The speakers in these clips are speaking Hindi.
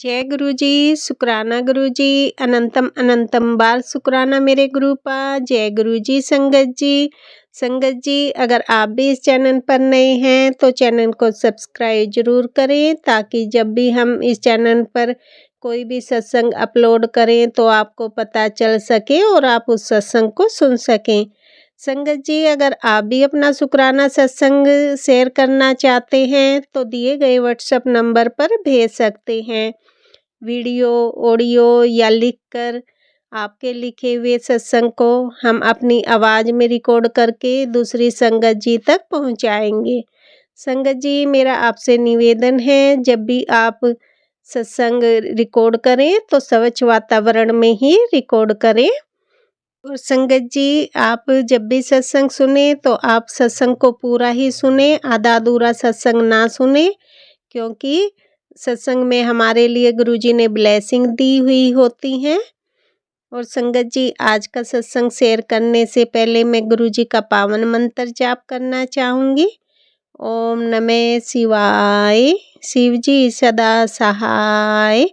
जय गुरु जी, शुक्राना गुरु जी, अनंतम अनंतम बार शुक्राना मेरे गुरुपा। जय गुरु जी। संगत जी अगर आप भी इस चैनल पर नए हैं तो चैनल को सब्सक्राइब जरूर करें, ताकि जब भी हम इस चैनल पर कोई भी सत्संग अपलोड करें तो आपको पता चल सके और आप उस सत्संग को सुन सकें। संगत जी अगर आप भी अपना शुक्राना सत्संग शेयर करना चाहते हैं तो दिए गए व्हाट्सएप नंबर पर भेज सकते हैं। वीडियो, ऑडियो या लिखकर आपके लिखे हुए सत्संग को हम अपनी आवाज़ में रिकॉर्ड करके दूसरी संगत जी तक पहुंचाएंगे। संगत जी मेरा आपसे निवेदन है, जब भी आप सत्संग रिकॉर्ड करें तो स्वच्छ वातावरण में ही रिकॉर्ड करें। और संगत जी आप जब भी सत्संग सुने तो आप सत्संग को पूरा ही सुने, आधा अधूरा सत्संग ना सुने, क्योंकि सत्संग में हमारे लिए गुरुजी ने ब्लेसिंग दी हुई होती हैं। और संगत जी आज का सत्संग शेयर करने से पहले मैं गुरुजी का पावन मंत्र जाप करना चाहूँगी। ओम नमः शिवाय, शिव जी सदा सहाय।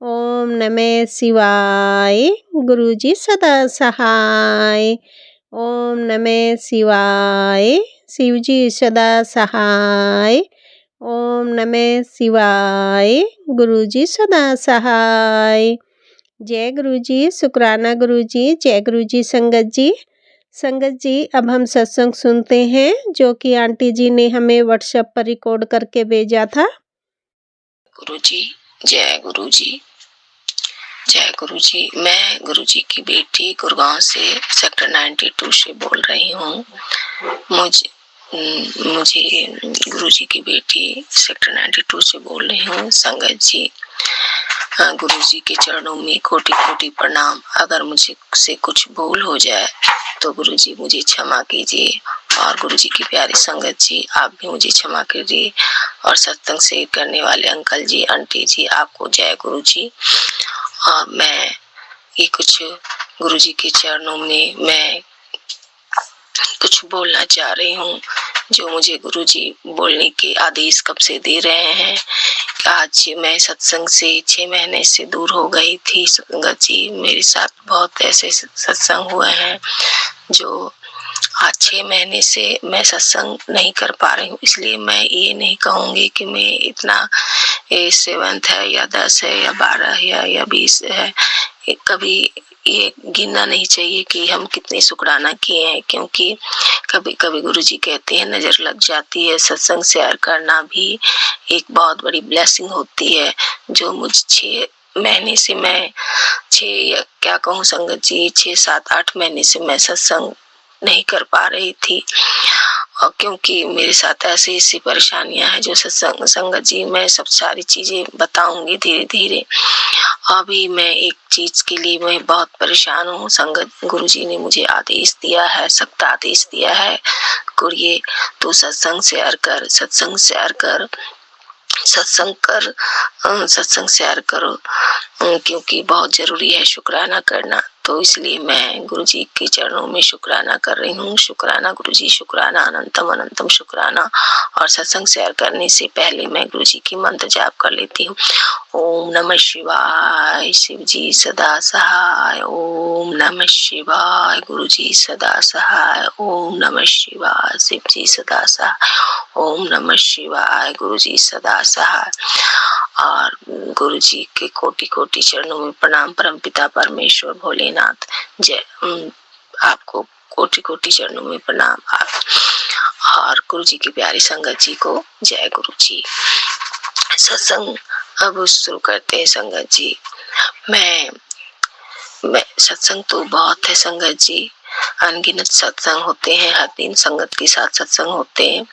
ओम नमः शिवाय, गुरुजी सदा सहाय। ओम नमः शिवाय, शिव जी सदा सहाय। ओम नमः शिवाय, गुरुजी सदा सहाय। जय गुरुजी, शुक्राना गुरुजी। जय गुरुजी। संगत जी अब हम सत्संग सुनते हैं जो कि आंटी जी ने हमें व्हाट्सएप पर रिकॉर्ड करके भेजा था। गुरुजी, जय गुरुजी, जय गुरुजी। मैं गुरुजी की बेटी गुड़गांव से सेक्टर 92 से बोल रही हूँ। मुझे गुरुजी की बेटी सेक्टर 92 से बोल रही हूँ। संगत जी गुरुजी के चरणों में कोटि कोटि प्रणाम। अगर मुझे से कुछ भूल हो जाए तो गुरुजी मुझे क्षमा कीजिए, और गुरुजी की प्यारी संगत जी आप भी मुझे क्षमा कीजिए, और सत्संग शेयर करने वाले अंकल जी, आंटी जी आपको जय गुरुजी। और मैं ये कुछ गुरुजी के चरणों में मैं कुछ बोलना चाह रही हूँ, जो मुझे गुरुजी बोलने के आदेश कब से दे रहे हैं। आज मैं सत्संग से 6 महीने से दूर हो गई थी। संगत जी मेरे साथ बहुत ऐसे सत्संग हुए हैं जो आज 6 महीने से मैं सत्संग नहीं कर पा रही हूँ। इसलिए मैं ये नहीं कहूँगी कि मैं इतना 7 है या 10 है या 12 है या 20 है। कभी ये गिनना नहीं चाहिए कि हम कितने शुक्राना किए हैं, क्योंकि कभी कभी गुरुजी कहते हैं नजर लग जाती है। सत्संग शेयर करना भी एक बहुत बड़ी ब्लेसिंग होती है, जो मुझ 6 महीने से मैं 6 या क्या कहूँ संगत जी 6, 7, 8 महीने से मैं सत्संग नहीं कर पा रही थी, और क्योंकि मेरे साथ ऐसी परेशानियां हैं जो सत्संग संगत जी मैं सब सारी चीजें बताऊंगी धीरे धीरे। अभी मैं एक चीज के लिए मैं बहुत परेशान हूँ। संगत गुरुजी ने मुझे आदेश दिया है, सख्त आदेश दिया है, कुरिये तू सत्संग शेयर कर, सत्संग शेयर कर, सत्संग शेयर करो, क्योंकि बहुत जरूरी है शुक्राना करना। तो इसलिए मैं गुरुजी के चरणों में शुक्राना कर रही हूँ। शुक्राना गुरुजी, शुक्राना, अनंतम अनंतम शुक्राना। और सत्संग शेयर करने से पहले मैं गुरुजी की मंत्र जाप कर लेती हूँ। ओम नमः शिवाय, शिव जी सदा सहाय। ओम नमः शिवाय, गुरुजी सदा सहाय। ओम नमः शिवाय, शिव जी सदा सहाय। ओम नमः शिवाय, गुरुजी सदा सहाय। और गुरुजी के कोटि कोटि चरणों में प्रणाम। परम पिता परमेश्वर भोलेनाथ जय, आपको कोटि कोटि चरणों में प्रणाम। और गुरुजी की प्यारी संगत जी को जय गुरुजी। सत्संग अब शुरू करते हैं संगत जी। मैं सत्संग तो बहुत है संगत जी, अनगिनत सत्संग होते हैं, हर दिन संगत के साथ सत्संग होते हैं।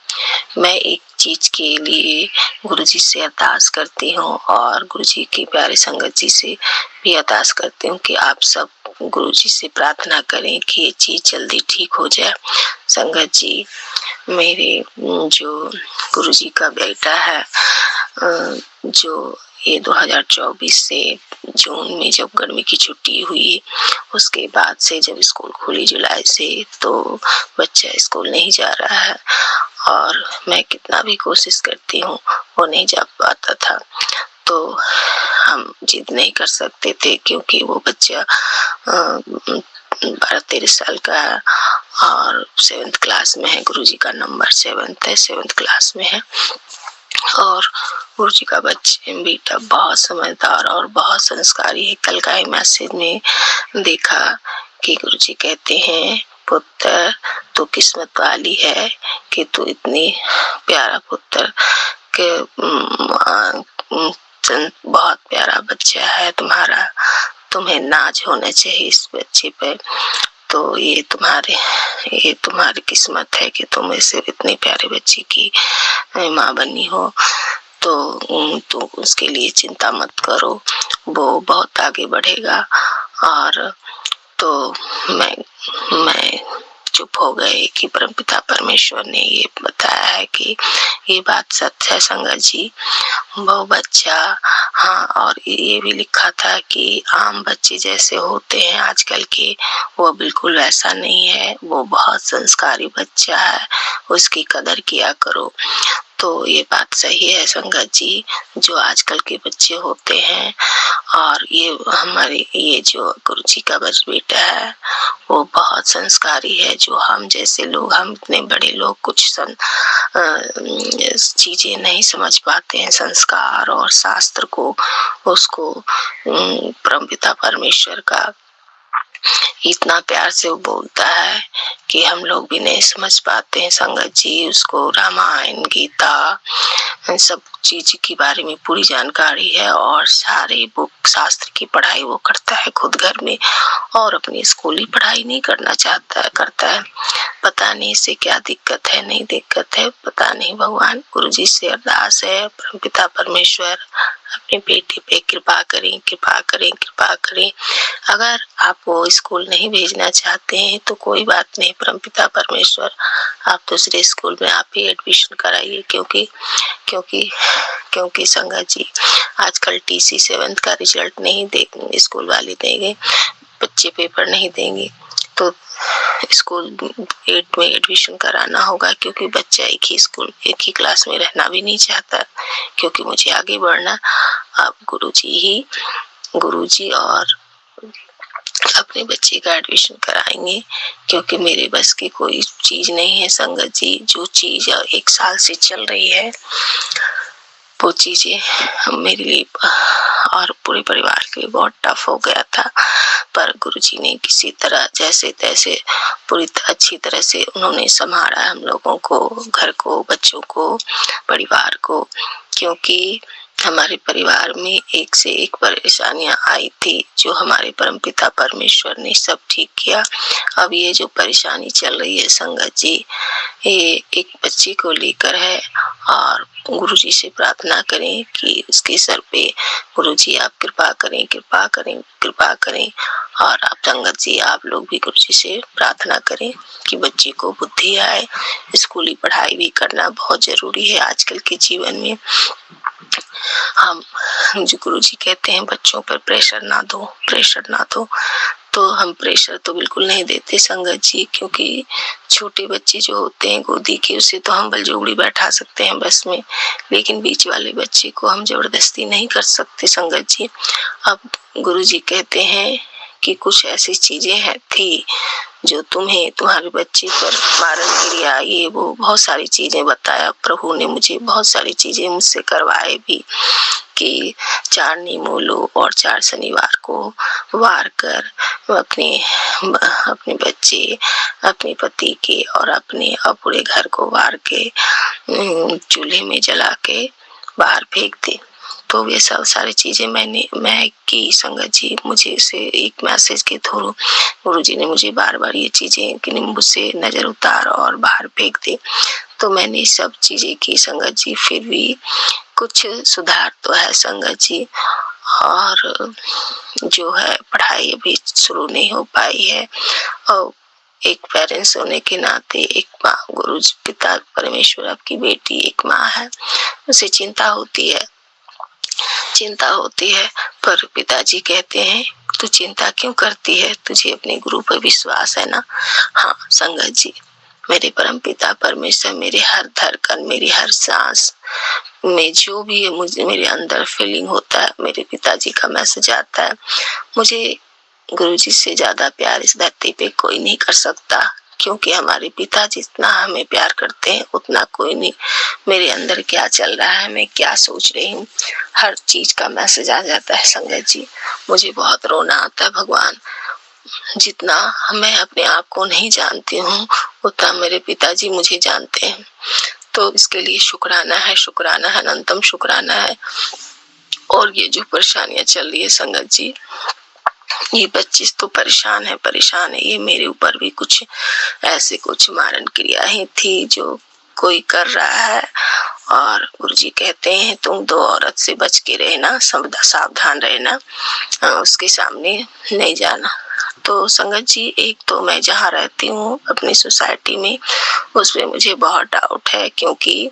मैं एक चीज के लिए गुरुजी से अरदास करती हूँ, और गुरुजी की प्यारे संगत जी से भी अरदास करती हूँ कि आप सब गुरुजी से प्रार्थना करें कि ये चीज जल्दी ठीक हो जाए। संगत जी मेरे जो गुरुजी का बेटा है, जो ये 2024 से जून में जब गर्मी की छुट्टी हुई, उसके बाद से जब स्कूल खुली जुलाई से, तो बच्चा स्कूल नहीं जा रहा है, और मैं कितना भी कोशिश करती हूँ वो नहीं जा पाता था। तो हम जिद नहीं कर सकते थे, क्योंकि वो बच्चा 12-13 साल का है और 7th क्लास में है। गुरुजी का नंबर 7th है, 7th क्लास में है। और गुरुजी का बेटा बहुत समझदार और बहुत संस्कारी है। कल का ही मैसेज में देखा कि गुरुजी कहते हैं, पुत्र तू किस्मत वाली है कि तू इतनी प्यारा पुत्र के बहुत प्यारा बच्चा है तुम्हारा, तुम्हें नाज होना चाहिए इस बच्चे पे। तो ये तुम्हारी किस्मत है कि तुम ऐसे इतने प्यारे बच्चे की माँ बनी हो। तो उसके लिए चिंता मत करो, वो बहुत आगे बढ़ेगा। और तो मैं चुप हो गए कि परमपिता परमेश्वर ने ये बताया है कि ये बात सच है संगत जी। वो बच्चा, हाँ, और ये भी लिखा था कि आम बच्चे जैसे होते हैं आजकल के, वो बिल्कुल वैसा नहीं है। वो बहुत संस्कारी बच्चा है, उसकी कदर किया करो। तो ये बात सही है संगत जी, जो आजकल के बच्चे होते हैं। और ये जो गुरुजी का बेटा है वो बहुत संस्कारी है। जो हम जैसे लोग, हम इतने बड़े लोग कुछ चीजें नहीं समझ पाते हैं, संस्कार और शास्त्र को, उसको परमपिता परमेश्वर का इतना प्यार से वो बोलता है कि हम लोग भी नहीं समझ पाते हैं संगत जी। उसको रामायण, गीता, सब चीज के बारे में पूरी जानकारी है और सारे बुक शास्त्र की पढ़ाई वो करता है खुद घर में, और अपनी स्कूली पढ़ाई नहीं करना करता है। पता नहीं इसे क्या दिक्कत है, नहीं दिक्कत है, पता नहीं। भगवान गुरुजी से अरदास है, परमपिता परमेश्वर अपने बेटे पे कृपा करें, कृपा करें, कृपा करें। अगर आप वो स्कूल नहीं भेजना चाहते हैं तो कोई बात नहीं, परमपिता परमेश्वर आप दूसरे स्कूल में आप ही एडमिशन कराइए। क्योंकि संगत जी आजकल TC 7th का रिजल्ट नहीं देंगे स्कूल वाले, देंगे बच्चे पेपर नहीं देंगे तो स्कूल 8 में एडमिशन कराना होगा। क्योंकि बच्चा एक ही क्लास में रहना भी नहीं चाहता, क्योंकि मुझे आगे बढ़ना। अब गुरुजी और अपने बच्चे का एडमिशन कराएंगे, क्योंकि मेरे बस की कोई चीज नहीं है संगत जी। जो चीज 1 साल से चल रही है वो चीजें मेरे लिए और पूरे परिवार के लिए बहुत टफ हो गया था, पर गुरुजी ने किसी तरह जैसे तैसे पूरी अच्छी तरह से उन्होंने संभाला हम लोगों को, घर को, बच्चों को, परिवार को। क्योंकि हमारे परिवार में एक से एक परेशानियां आई थी, जो हमारे परमपिता परमेश्वर ने सब ठीक किया। अब ये जो परेशानी चल रही है संगत जी, ये एक बच्चे को लेकर है। और गुरुजी से प्रार्थना करें कि उसके सर पे गुरुजी आप कृपा करें, कृपा करें, कृपा करें। और आप संगत जी, आप लोग भी गुरुजी से प्रार्थना करें कि बच्चे को बुद्धि आए। स्कूली पढ़ाई भी करना बहुत जरूरी है आजकल के जीवन में। हम जो गुरुजी कहते हैं बच्चों पर प्रेशर ना दो, तो हम प्रेशर तो बिल्कुल नहीं देते संगत जी। क्योंकि छोटे बच्चे जो होते हैं गोदी के, उसे तो हम बलजोगड़ी बैठा सकते हैं बस में, लेकिन बीच वाले बच्चे को हम जबरदस्ती नहीं कर सकते संगत जी। अब गुरुजी कहते हैं कि कुछ ऐसी चीजें थी जो तुम्हारे बच्चे पर मारन क्रिया, ये वो बहुत सारी चीजें बताया। प्रभु ने मुझे बहुत सारी चीजें मुझसे करवाए भी, कि 4 नींबू लो और 4 शनिवार को वार कर अपने बच्चे, अपने पति के और अपने पूरे घर को वार के चूल्हे में जला के बाहर फेंक दे। तो ये सब सारी चीजें मैं की संगत जी। मुझे से एक मैसेज के थ्रू गुरुजी ने मुझे बार ये चीजें कि नींबू से नजर उतार और बाहर फेंक दे। तो मैंने सब चीजें की संगत जी, फिर भी कुछ सुधार तो है संगत जी। और जो है पढ़ाई अभी शुरू नहीं हो पाई है, और एक पेरेंट्स होने के नाते एक माँ, गुरुजी पिता परमेश्वर आपकी बेटी एक माँ है, उसे चिंता होती है। पर पिताजी कहते हैं तू चिंता क्यों करती है, तुझे अपने गुरु पर विश्वास है ना। हाँ संगत जी, मेरे परम पिता परमेश्वर मेरे हर धड़कन, मेरी हर सांस, में जो भी मुझे मेरे अंदर फीलिंग होता है, मेरे पिताजी का मैसेज आता है, मुझे गुरुजी से ज्यादा प्यार इस धरती पे कोई नहीं कर सकता, क्योंकि हमारे पिता जितना हमें प्यार करते हैं उतना कोई नहीं। मेरे अंदर क्या चल रहा है, मैं क्या सोच रही हूँ, हर चीज का मैसेज आ जाता है संगत जी। मुझे बहुत रोना आता है भगवान, जितना मैं अपने आप को नहीं जानती हूँ उतना मेरे पिताजी मुझे जानते हैं। तो इसके लिए शुक्राना है, शुक्राना है, अनंतम शुक्राना है। और ये जो परेशानियां चल रही है संगत जी, ये 25 तो परेशान है। ये मेरे ऊपर भी कुछ ऐसे कुछ मारण क्रियाएं थी जो कोई कर रहा है, और गुरुजी कहते हैं तुम 2 औरत से बच के रहना, सावधान रहना, उसके सामने नहीं जाना। तो संगत जी, एक तो मैं जहाँ रहती हूँ अपनी सोसाइटी में, उसमें मुझे बहुत डाउट है, क्योंकि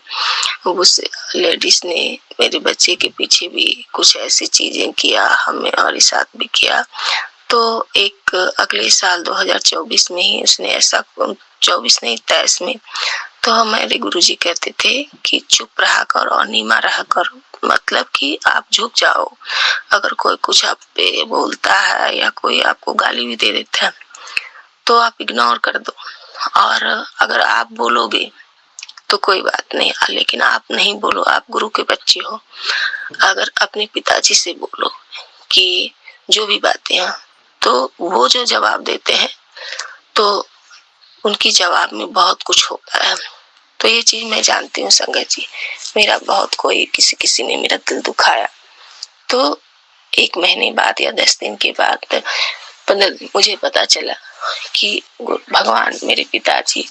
उस लेडीज ने मेरे बच्चे के पीछे भी कुछ ऐसी चीजें किया, हमें और साथ भी किया। तो एक अगले साल 2024 में ही उसने ऐसा, 24 नहीं 23 में, तो हमारे गुरुजी कहते थे कि चुप रहा कर और नीमा रहा कर, मतलब कि आप झुक जाओ। अगर कोई कुछ आप पे बोलता है या कोई आपको गाली भी दे देता है तो आप इग्नोर कर दो, और अगर आप बोलोगे तो कोई बात नहीं, लेकिन आप नहीं बोलो, आप गुरु के बच्चे हो। अगर अपने पिताजी से बोलो कि जो भी बातें हैं, तो वो जो जवाब देते हैं तो उनकी जवाब में बहुत कुछ होता है। तो ये चीज मैं जानती हूँ संगत जी। मेरा बहुत कोई किसी ने मेरा दिल दुखाया, तो 1 महीने बाद या 10 दिन के बाद 15 दिन मुझे पता चला कि भगवान मेरे पिताजी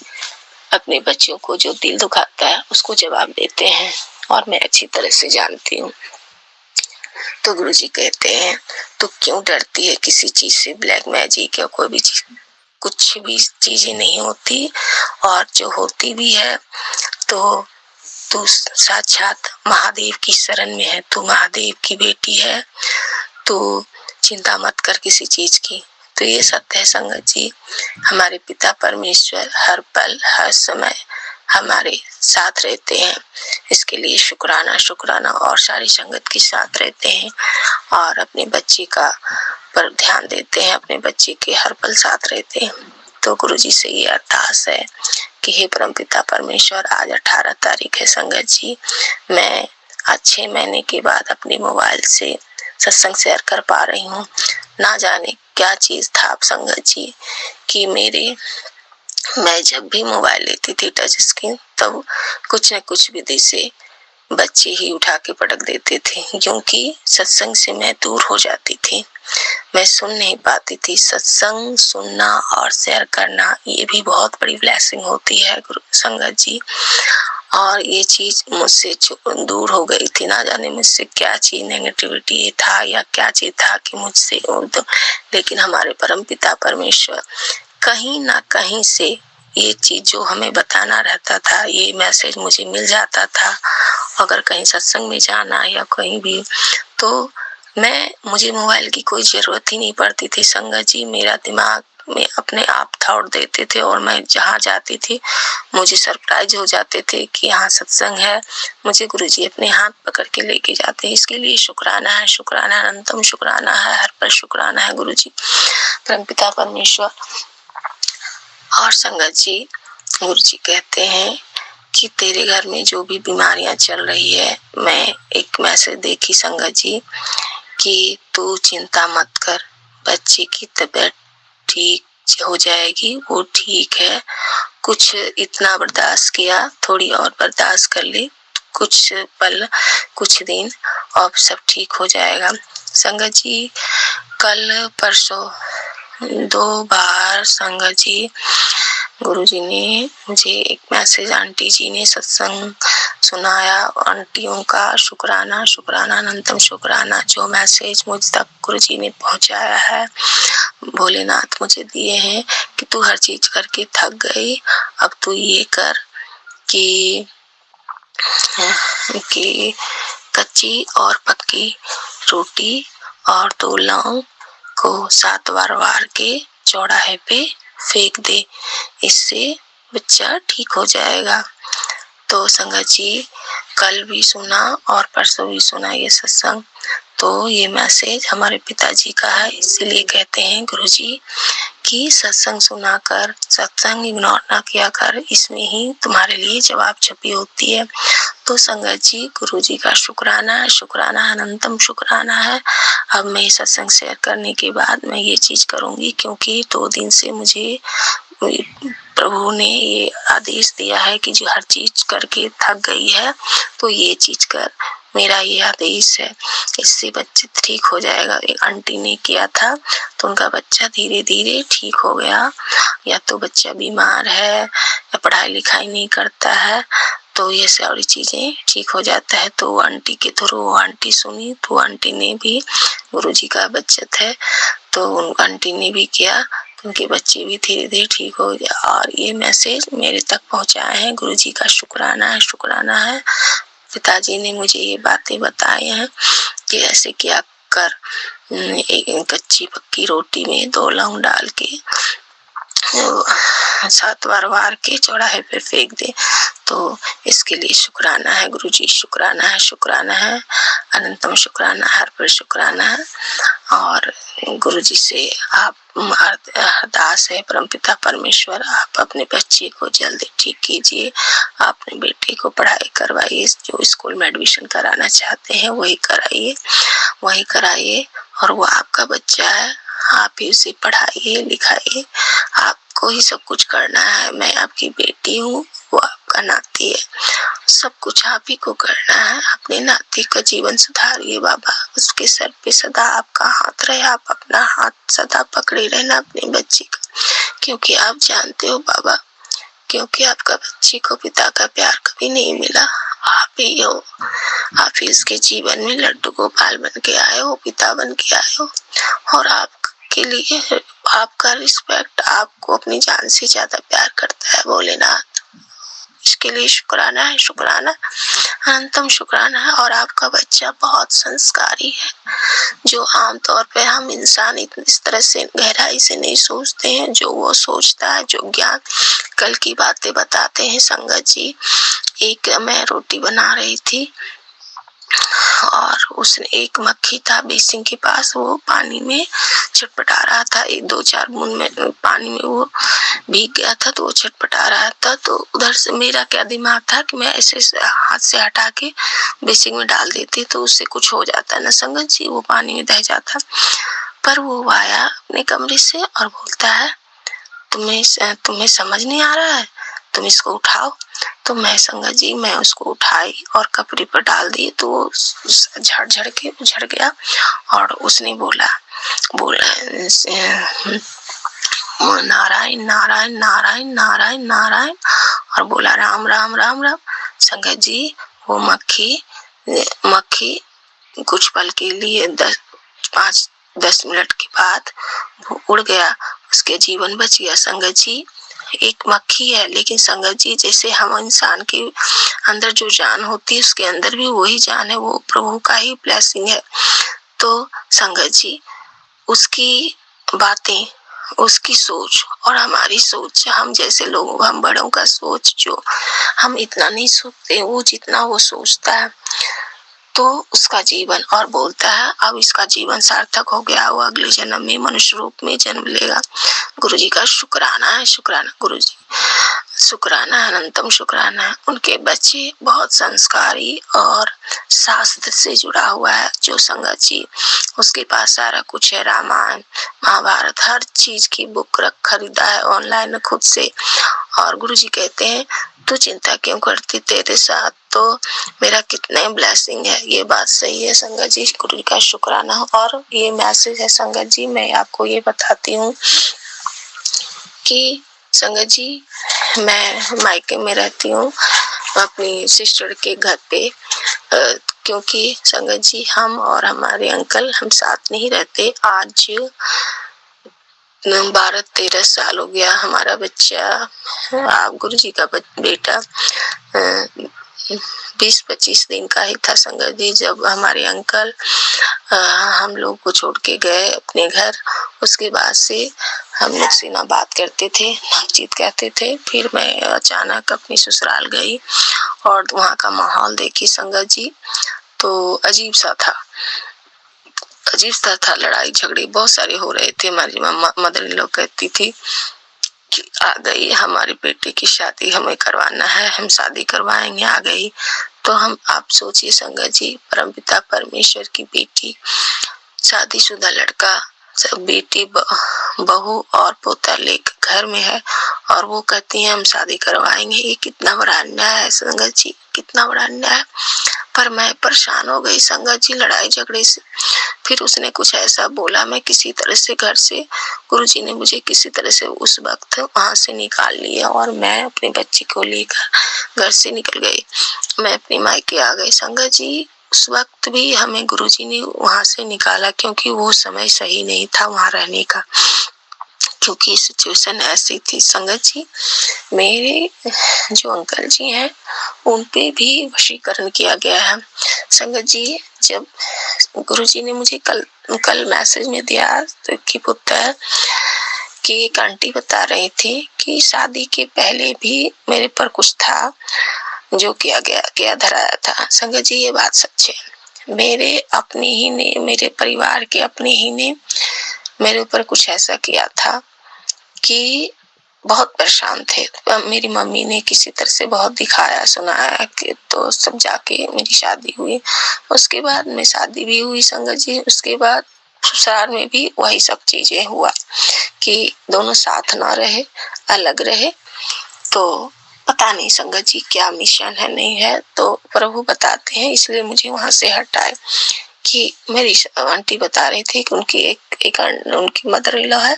अपने बच्चों को जो दिल दुखाता है उसको जवाब देते हैं, और मैं अच्छी तरह से जानती हूँ। तो गुरुजी कहते हैं तो क्यों डरती है किसी चीज से, ब्लैक मैजिक या कोई भी चीज, कुछ भी चीजें नहीं होती, और जो होती भी है तो तू साक्षात महादेव की शरण में है, तू महादेव की बेटी है, तो चिंता मत कर किसी चीज की। तो ये सत्य है संगत जी। हमारे पिता परमेश्वर हर पल हर समय हमारे साथ रहते हैं, इसके लिए शुक्राना शुक्राना, और सारी संगत के साथ रहते हैं और अपने बच्चे का पर ध्यान देते हैं, अपने बच्चे के हर पल साथ रहते हैं। तो गुरुजी से ये अरदास है कि हे परमपिता परमेश्वर, आज 18 तारीख है संगत जी, मैं आज 6 महीने के बाद अपने मोबाइल से सत्संग शेयर कर पा रही हूँ। ना जाने क्या चीज था आप संगत जी कि मैं जब भी मोबाइल लेती थी टच स्क्रीन, तब कुछ न कुछ विधि से बच्चे ही उठा के पटक देते थे, क्योंकि सत्संग से मैं दूर हो जाती थी, मैं सुन नहीं पाती थी। सत्संग सुनना और शेयर करना ये भी बहुत बड़ी ब्लेसिंग होती है गुरु संगत जी, और ये चीज मुझसे दूर हो गई थी। ना जाने मुझसे क्या चीज नेगेटिविटी था या क्या चीज था कि मुझसे, लेकिन हमारे परमपिता परमेश्वर कहीं ना कहीं से ये चीज जो हमें बताना रहता था, ये मैसेज मुझे मिल जाता था। अगर कहीं सत्संग में जाना या कहीं भी, तो मुझे मोबाइल की कोई जरूरत ही नहीं पड़ती थी संगत जी। मेरा दिमाग में अपने आप थॉट देते थे, और मैं जहाँ जाती थी मुझे सरप्राइज हो जाते थे कि यहाँ सत्संग है, मुझे गुरुजी अपने हाथ पकड़ के लेके जाते हैं। इसके लिए शुक्राना है, शुक्राना, अनंतम शुक्राना है, हर पल शुक्राना है गुरुजी परमपिता परमेश्वर। और संगत जी, गुरुजी कहते हैं कि तेरे घर में जो भी बीमारियां चल रही है, मैं एक मैसेज देखी संगत जी कि तू चिंता मत कर, बच्चे की तबीयत ठीक हो जाएगी, वो ठीक है, कुछ इतना बर्दाश्त किया, थोड़ी और बर्दाश्त कर ले, कुछ पल कुछ दिन और सब ठीक हो जाएगा। संगत जी, कल परसों 2 बार संगत जी गुरुजी ने मुझे एक मैसेज, आंटी जी ने सत्संग सुनाया, आंटियों का शुक्राना शुक्राना, अनंतम शुक्राना, जो मैसेज मुझ तक गुरुजी ने पहुंचाया है, भोलेनाथ मुझे दिए हैं कि तू हर चीज करके थक गई, अब तू ये कर कि कच्ची और पक्की रोटी और 2 लौंग को 7 बार वार के चौराहे पे फेंक दे, इससे बच्चा ठीक हो जाएगा। तो संगत जी कल भी सुना और परसों भी सुना ये सत्संग, तो ये मैसेज हमारे पिताजी का है। इसलिए कहते हैं गुरुजी कि सत्संग सुनाकर, सत्संग इग्नोर ना किया कर, इसमें ही तुम्हारे लिए जवाब छुपी होती है। तो संगत जी गुरुजी का शुक्राना है, शुक्राना अनंतम शुक्राना है। अब मैं सत्संग शेयर करने के बाद मैं ये चीज करूंगी, क्योंकि 2 दिन से मुझे प्रभु ने ये आदेश दिया है कि जो हर चीज करके थक गई है तो ये चीज कर, मेरा ये आदेश है, इससे बच्चे ठीक हो जाएगा। एक आंटी ने किया था तो उनका बच्चा धीरे धीरे ठीक हो गया। या तो बच्चा बीमार है या पढ़ाई लिखाई नहीं करता है, तो ये सारी चीजें ठीक हो जाता है। तो आंटी के थ्रू वो आंटी सुनी, तो आंटी ने भी गुरुजी का बचत है तो उन आंटी ने भी किया, उनके बच्चे भी धीरे धीरे ठीक हो गया। और ये मैसेज मेरे तक पहुंचाए हैं, गुरुजी का शुक्राना है, शुक्राना है। पिताजी ने मुझे ये बातें बताए हैं कि ऐसे क्या कर, एक कच्ची पक्की रोटी में 2 लौंग डाल के 7 बार वार के चौराहे पे फेंक दे। तो इसके लिए शुक्राना है गुरुजी, शुक्राना है, शुक्राना है, अनंतम शुक्राना, हर पर शुक्राना है। और गुरुजी से आप अरदास है, परमपिता परमेश्वर आप अपने बच्चे को जल्दी ठीक कीजिए, अपने बेटे को पढ़ाई करवाइए, जो स्कूल में एडमिशन कराना चाहते हैं वही कराइए। और वो आपका बच्चा है, आप ही उसे पढ़ाइए लिखाइए, आपको ही सब कुछ करना है। मैं आपकी बेटी हूँ, वो आपका नाती है, सब कुछ आप ही को करना है। अपने नाती का जीवन सुधारिए बाबा, उसके सर पे सदा आपका हाथ रहे, आप अपना हाथ सदा पकड़े रहना अपने बच्चे का, क्योंकि आप जानते हो बाबा, क्योंकि आपका बच्चे को पिता का प्यार कभी नहीं मिला, आप ही हो। आप ही उसके जीवन में लड्डू गोपाल बन के आए हो, पिता बन के आए हो, और आपके लिए आपका रिस्पेक्ट आपको अपनी जान से ज्यादा प्यार करता है भोलेनाथ। इसके लिए शुक्राना है, शुक्राना, अनंतम शुक्राना है। और आपका बच्चा बहुत संस्कारी है, जो आमतौर पे हम इंसान इस तरह से गहराई से नहीं सोचते हैं, जो वो सोचता है, जो ज्ञान कल की बातें बताते हैं। संगत जी, एक मैं रोटी बना रही थी और उसने एक मक्खी था बेसिन के पास, वो पानी में छटपटा रहा था, 1-2-4 बूंद में पानी में वो भीग गया था, तो वो छटपटा रहा था। तो उधर से मेरा क्या दिमाग था कि मैं ऐसे हाथ से हटा के बेसिन में डाल देती तो उससे कुछ हो जाता ना संगत जी, वो पानी में दह जाता। पर वो आया अपने कमरे से और बोलता है, तुम्हें समझ नहीं आ रहा है, तुम इसको उठाओ। तो मैं संगत जी मैं उसको उठाई और कपड़े पर डाल दी, तो वो झड़ के उझड़ गया। और उसने बोला नारायण नारायण नारायण नारायण नारायण, और बोला राम राम राम राम। संगत जी वो मक्खी कुछ पल के लिए 5-10 मिनट के बाद वो उड़ गया, उसके जीवन बच गया। संगत जी एक मक्खी है, लेकिन संगत जी जैसे हम इंसान के अंदर जो जान होती है उसके अंदर भी वही जान है, वो प्रभु का ही ब्लेसिंग है। तो संगत जी उसकी बातें, उसकी सोच और हमारी सोच, हम जैसे लोग, हम बड़ों का सोच जो हम इतना नहीं सोचते, वो जितना वो सोचता है, तो उसका जीवन और बोलता है अब इसका जीवन सार्थक हो गया, वो अगले जन्म में मनुष्य रूप में जन्म लेगा। गुरुजी का शुक्राना है, शुक्राना गुरुजी, शुक्राना अनंतम शुक्राना। उनके बच्चे बहुत संस्कारी और शास्त्र से जुड़ा हुआ है, जो संगत जी उसके पास सारा कुछ है, रामायण महाभारत हर चीज की बुक खरीदा है ऑनलाइन खुद से। और गुरुजी कहते हैं तू चिंता क्यों करती, तेरे साथ तो मेरा कितने ब्लेसिंग है। ये बात सही है संगत जी, गुरु जी का शुक्राना। और ये मैसेज है संगत जी, मैं आपको ये बताती हूँ कि संगत जी मैं मायके में रहती हूँ अपनी सिस्टर के घर पे, क्योंकि संगत जी हम और हमारे अंकल हम साथ नहीं रहते। आज 12-13 साल हो गया हमारा बच्चा, आप गुरुजी का बेटा 20-25 दिन का ही था संगत जी, जब हमारे अंकल हम लोग को छोड़ के गए अपने घर। उसके बाद से हम लोग से ना बात करते थे, बातचीत करते थे। फिर मैं अचानक अपनी ससुराल गई और वहाँ का माहौल देखी संगत जी, तो अजीब सा था। लड़ाई झगड़े बहुत सारे हो रहे थे। हमारी मदर इन लॉ कहती थी कि आ गई, हमारे बेटे की शादी हमें करवाना है, हम शादी करवाएंगे, आ गई। तो आप सोचिए संगत जी, परमपिता परमेश्वर की बेटी, शादीशुदा लड़का, सब बेटी बहू और पोता लेकर घर में है और वो कहती है हम शादी करवाएंगे। ये कितना बड़ा अन्याय है संगत जी, कितना बड़ा अन्याय। पर मैं परेशान हो गई संगत जी लड़ाई झगड़े से। फिर उसने कुछ ऐसा बोला, मैं किसी तरह से घर से, गुरुजी ने मुझे किसी तरह से उस वक्त वहां से निकाल लिया और मैं अपने बच्चे को लेकर घर से निकल गई। मैं अपनी मायके आ गई संगत जी। उस वक्त भी हमें गुरुजी ने वहां से निकाला क्योंकि वो समय सही नहीं था वहां रहने का, क्योंकि सिचुएशन ऐसी थी संगत जी। मेरे जो अंकल जी हैं उन पे भी वशीकरण किया गया है संगत जी। जब गुरुजी ने मुझे कल मैसेज में दिया तो कि पुत्र कि एक आंटी बता रही थी कि शादी के पहले भी मेरे पर कुछ था जो किया धराया था। संगत जी ये बात सच है। मेरे परिवार के अपने ही ने मेरे ऊपर कुछ ऐसा किया था कि बहुत परेशान थे। मेरी मम्मी ने किसी तरह से बहुत दिखाया सुनाया कि तो सब जाके मेरी शादी हुई। उसके बाद में शादी भी हुई संगत जी। उसके बाद ससुराल में भी वही सब चीजें हुआ कि दोनों साथ ना रहे, अलग रहे। तो पता नहीं संगत जी क्या मिशन है नहीं है, तो प्रभु बताते हैं, इसलिए मुझे वहां से हटाए। कि मेरी आंटी बता रही थी कि उनकी मदर इन लॉ है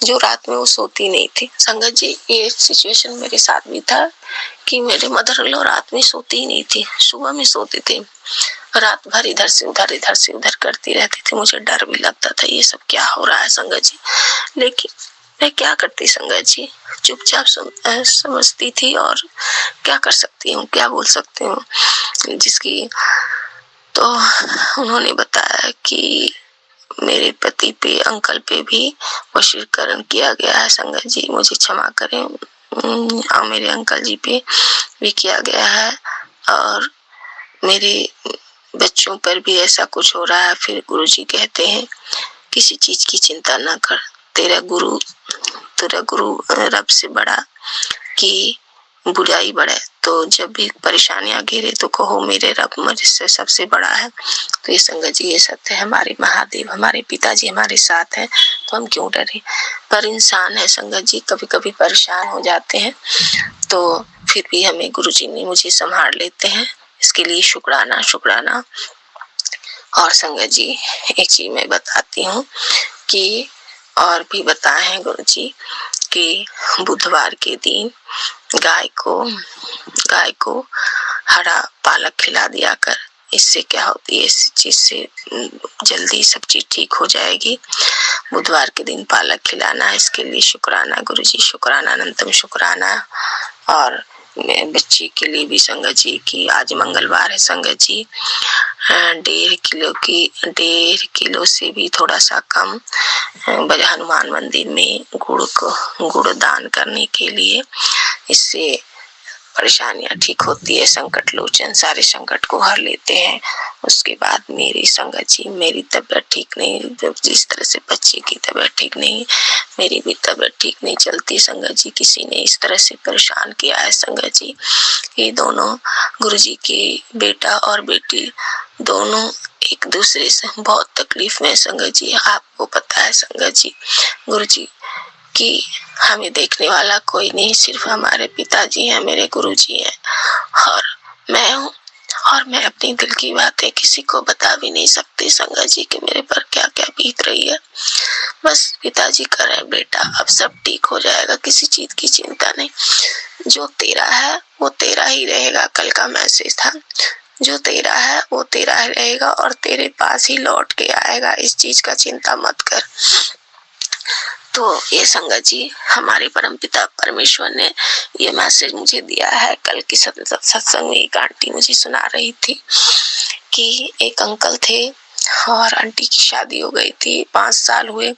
जो रात में वो सोती नहीं थी संगत जी। ये सिचुएशन मेरे साथ भी था कि मेरे मदर इन लॉ रात में सोती ही नहीं थी, सुबह में सोते थे। रात भर इधर से उधर करती रहती थी। मुझे डर भी लगता था ये सब क्या हो रहा है संगत जी, लेकिन मैं क्या करती संगत जी, चुपचाप समझती थी और क्या कर सकती हूँ, क्या बोल सकती हूँ। जिसकी तो उन्होंने बताया कि मेरे पति पे, अंकल पे भी वशीकरण किया गया है संगत जी, मुझे क्षमा करें। मेरे अंकल जी पे भी किया गया है और मेरे बच्चों पर भी ऐसा कुछ हो रहा है। फिर गुरुजी कहते हैं किसी चीज की चिंता ना कर, तेरा गुरु रब से बड़ा कि बुराई बढ़े। तो जब भी परेशानियां घेरे तो कहो मेरे रब मुझ से सबसे बड़ा है। तो ये संगत जी ये सत्य है। हमारे महादेव, हमारे पिताजी हमारे साथ हैं तो हम क्यों डरे। पर इंसान है संगत जी, कभी कभी परेशान हो जाते हैं, तो फिर भी हमें गुरुजी ने मुझे संभाल लेते हैं, इसके लिए शुक्राना। और संगत जी एक चीज मैं बताती हूँ कि और भी बताए हैं गुरुजी कि बुधवार के दिन गाय को हरा पालक खिला दिया कर। इससे क्या होती है, इस चीज से जल्दी सब चीज ठीक हो जाएगी। बुधवार के दिन पालक खिलाना, इसके लिए शुक्राना गुरुजी, शुक्राना अनंतम शुक्राना। और बच्ची के लिए भी संगत जी की आज मंगलवार है संगत जी, 1.5 किलो से भी थोड़ा सा कम हनुमान मंदिर में गुड़ दान करने के लिए, इससे परेशानियां ठीक होती है, संकट लोचन सारे संकट को हर लेते हैं। उसके बाद मेरी संगत जी, मेरी तबीयत ठीक नहीं, जिस तरह से बच्चे की तबीयत ठीक नहीं, मेरी भी तबीयत ठीक नहीं चलती संगत जी। किसी ने इस तरह से परेशान किया है संगत जी। ये दोनों गुरुजी के बेटा और बेटी दोनों एक दूसरे से बहुत तकलीफ में संगत जी। आपको पता है संगत जी, गुरुजी कि हमें देखने वाला कोई नहीं, सिर्फ हमारे पिताजी हैं, मेरे गुरुजी हैं और मैं हूँ। और मैं अपनी दिल की बातें किसी को बता भी नहीं सकती संगत जी कि मेरे पर क्या क्या बीत रही है। बस पिताजी कह रहे हैं बेटा अब सब ठीक हो जाएगा, किसी चीज की चिंता नहीं, जो तेरा है वो तेरा ही रहेगा। कल का मैसेज था, जो तेरा है वो तेरा ही रहेगा और तेरे पास ही लौट के आएगा, इस चीज का चिंता मत कर। तो ये संगत जी, हमारे परमपिता परमेश्वर ने ये मैसेज मुझे दिया है। कल की सत्संग में एक आंटी मुझे सुना रही थी कि एक अंकल थे और आंटी की शादी हो गई थी, 5 साल हुए।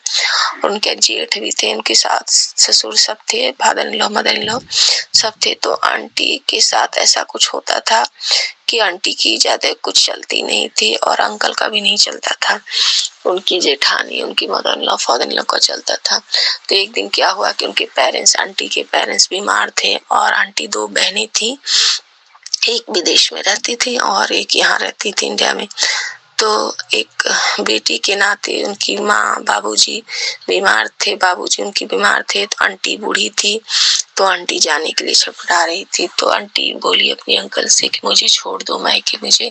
उनके जेठ भी थे, उनके साथ ससुर सब थे, father in law mother in law सब थे। तो आंटी के साथ ऐसा कुछ होता था कि आंटी की ज्यादा कुछ चलती नहीं थी और अंकल का भी नहीं चलता था। उनकी जेठानी, उनकी mother in law, father in law का चलता था। तो एक दिन क्या हुआ कि उनके पेरेंट्स, आंटी के पेरेंट्स बीमार थे और आंटी 2 बहनें थी, एक विदेश में रहती थी और एक यहाँ रहती थी इंडिया में। तो एक बेटी के नाते उनकी माँ, बाबूजी बीमार थे, बाबूजी उनकी बीमार थे, तो आंटी बूढ़ी थी, तो आंटी जाने के लिए छटपटा रही थी। तो आंटी बोली अपने अंकल से कि मुझे छोड़ दो मायके मुझे।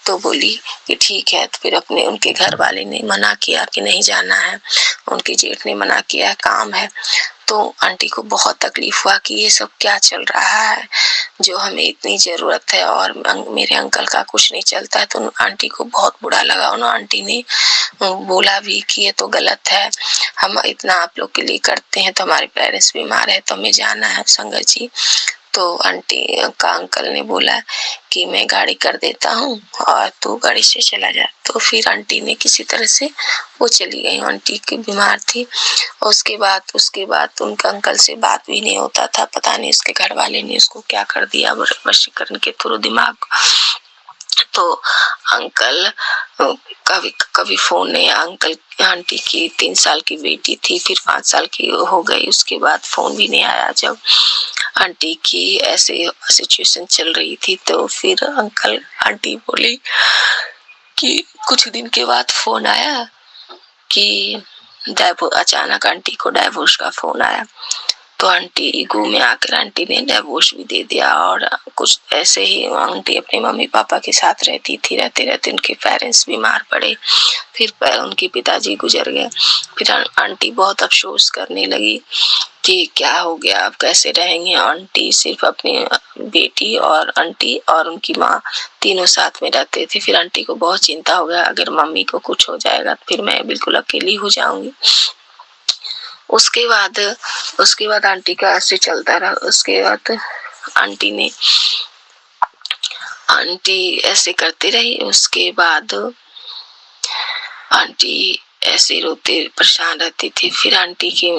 तो बोली कि ठीक है। तो फिर अपने उनके घर वाले ने मना किया कि नहीं जाना है, उनके जेठ ने मना किया, काम है। तो आंटी को बहुत तकलीफ हुआ कि ये सब क्या चल रहा है, जो हमें इतनी जरूरत है और मेरे अंकल का कुछ नहीं चलता है। तो आंटी को बहुत बुरा लगा। उन्होंने आंटी ने बोला भी कि ये तो गलत है, हम इतना आप लोग के लिए करते हैं, तो हमारे पेरेंट्स बीमार है तो हमें जाना है संगत जी। तो आंटी का अंकल ने बोला कि मैं गाड़ी कर देता हूँ और तू गाड़ी से चला जा। तो फिर आंटी ने किसी तरह से वो चली गई। आंटी की बीमार थी। उसके बाद उनका अंकल से बात भी नहीं होता था। पता नहीं उसके घर वाले ने उसको क्या कर दिया वशीकरण के थ्रू दिमाग। तो अंकल कभी फोन नहीं। अंकल, आंटी की 3 साल की बेटी थी, फिर 5 साल की हो गई, उसके बाद फोन भी नहीं आया। जब आंटी की ऐसे सिचुएशन चल रही थी तो फिर अंकल, आंटी बोली कि कुछ दिन के बाद फोन आया कि अचानक आंटी को डाइवोर्स का फोन आया। तो आंटी ईगो में आकर आंटी ने डाइवोर्स भी दे दिया। और कुछ ऐसे ही आंटी अपने मम्मी पापा के साथ रहती थी। रहते उनके पेरेंट्स बीमार पड़े, फिर उनके पिताजी गुजर गए। फिर आंटी बहुत अफसोस करने लगी कि क्या हो गया, अब कैसे रहेंगे। आंटी सिर्फ अपनी बेटी और आंटी और उनकी माँ तीनों साथ में रहते थे। फिर आंटी को बहुत चिंता हो गया, अगर मम्मी को कुछ हो जाएगा तो फिर मैं बिल्कुल अकेली हो जाऊंगी। उसके बाद आंटी का ऐसे चलता रहा। उसके बाद आंटी ऐसे करती रही। उसके बाद आंटी ऐसे रोते परेशान रहती थी। फिर आंटी की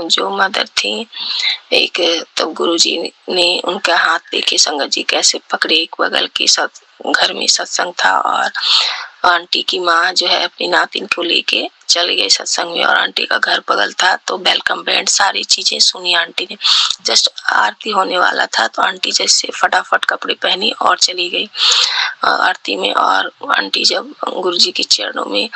जो मदर थी, एक तब गुरुजी ने उनका हाथ लेके संगत जी कैसे पकड़े। एक बगल के घर में सत्संग था और आंटी की माँ जो है अपनी नातिन को लेके चले गए सत्संग में और आंटी का घर बगल था। तो वेलकम बैंड सारी चीजें सुनी आंटी ने। जस्ट आरती होने वाला था तो आंटी जैसे फटाफट कपड़े पहनी और चली गई आरती में। और आंटी जब गुरुजी के चरणों में